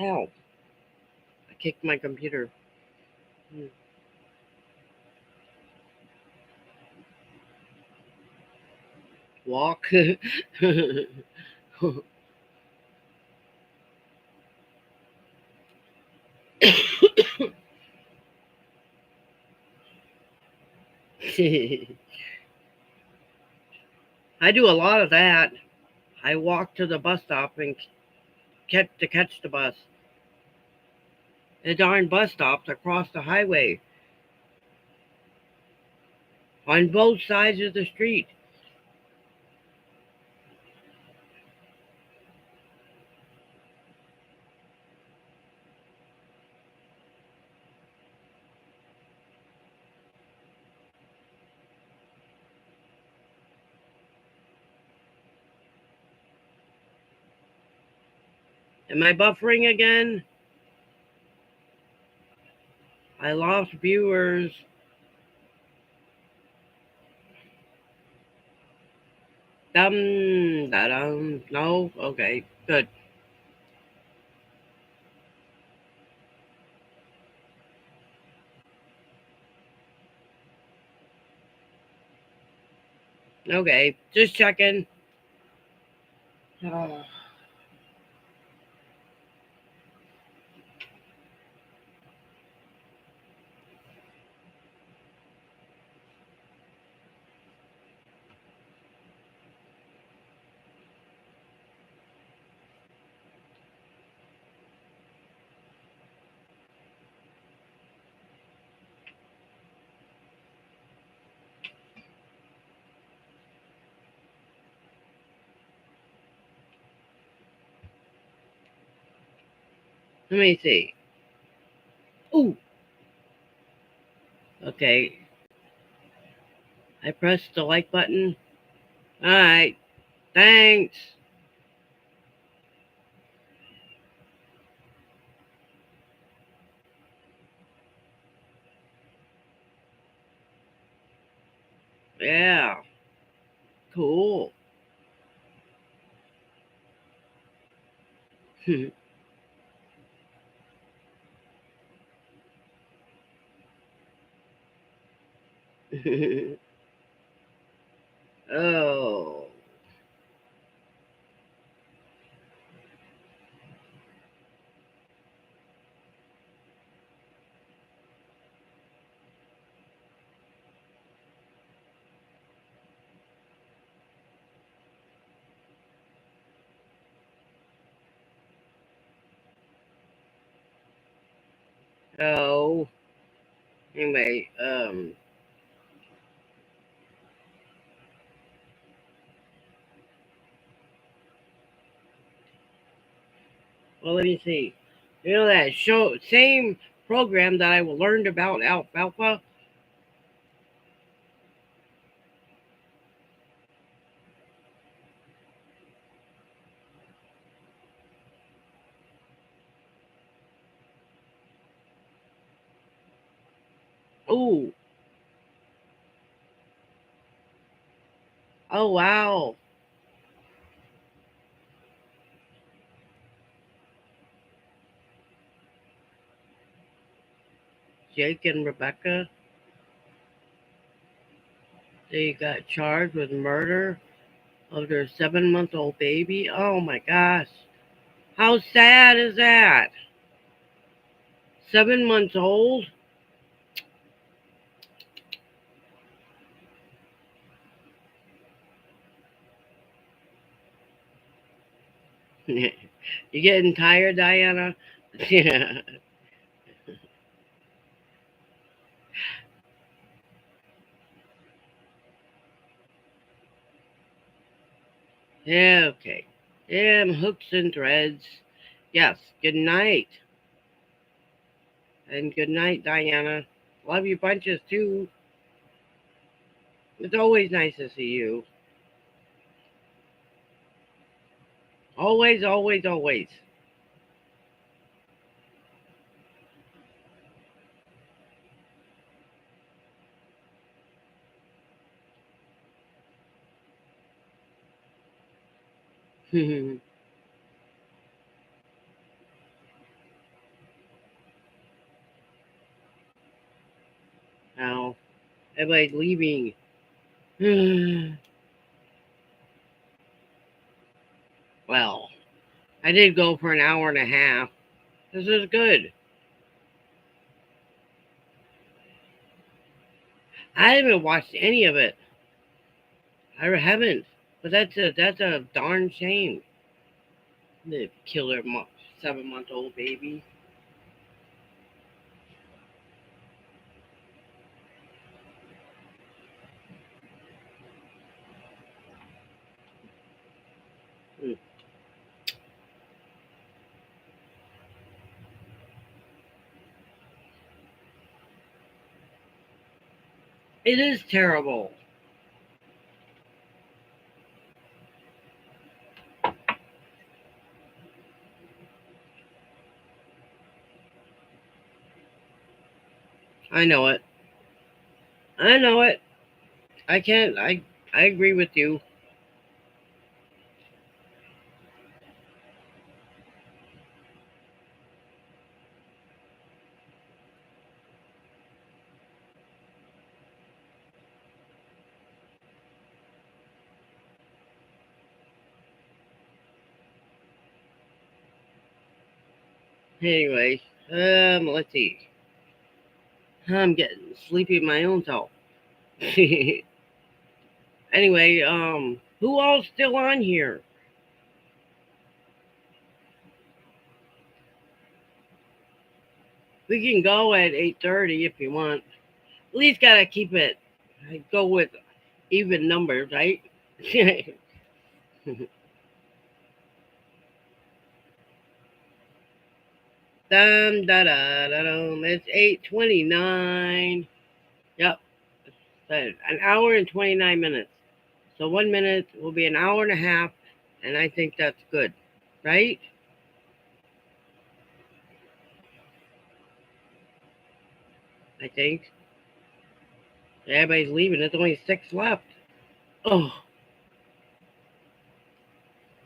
Ow, I kicked my computer. Walk. I do a lot of that. I walk to the bus stop and catch the bus. The darn bus stops across the highway on both sides of the street. Am I buffering again? I lost viewers. Da dum. No? Okay, good. Okay, just checking. Oh. Let me see. Ooh, okay. I pressed the like button. All right, thanks. Yeah, cool. Oh, oh. Anyway, well, let me see. You know that show, same program that I learned about alfalfa? Oh, oh, wow. Jake and Rebecca, they got charged with murder of their 7-month-old baby. Oh my gosh. How sad is that? 7 months old? You getting tired, Diana? Yeah. Yeah, okay. Yeah, hooks and threads. Yes, good night. And good night, Diana. Love you bunches too. It's always nice to see you. Always, always, always. Now, everybody's leaving. Well, I did go for an hour and a half. This is good. I haven't watched any of it. I haven't. But that's a darn shame. The killer 7-month-old baby. Hmm. It is terrible. I know it. I know it. I can't. I agree with you. Anyway, let's see. I'm getting sleepy my own self. Anyway, who all's still on here? We can go at 8:30 if you want. At least gotta keep it. Go with even numbers, right? Dum da da da dum. It's 8:29. Yep, an hour and 29 minutes. So 1 minute will be an hour and a half, and I think that's good, right? I think everybody's leaving. There's only 6 left. Oh,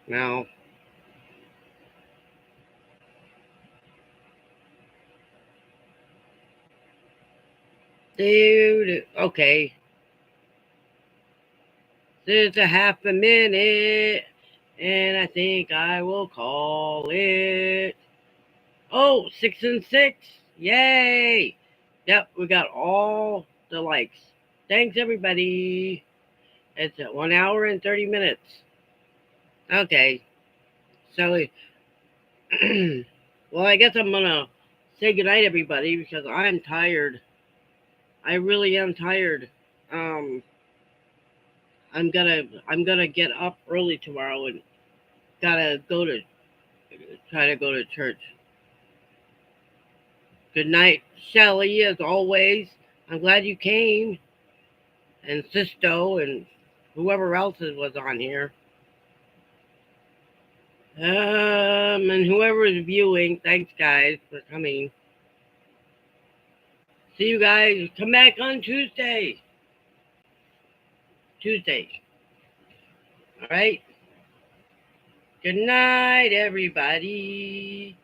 now, dude. Okay, there's a half a minute, and I think I will call it. Oh, 6 and 6. Yay! Yep, we got all the likes. Thanks, everybody. It's at 1 hour and 30 minutes. Okay, so, well, I guess I'm gonna say goodnight, everybody, because I'm tired. I really am tired. Um, I'm gonna get up early tomorrow and gotta try to go to church. Good night, Shelly, as always. I'm glad you came, and Sisto, and whoever else was on here. And whoever is viewing, thanks guys for coming. See you guys. Come back on Tuesday. Tuesday. All right. Good night, everybody.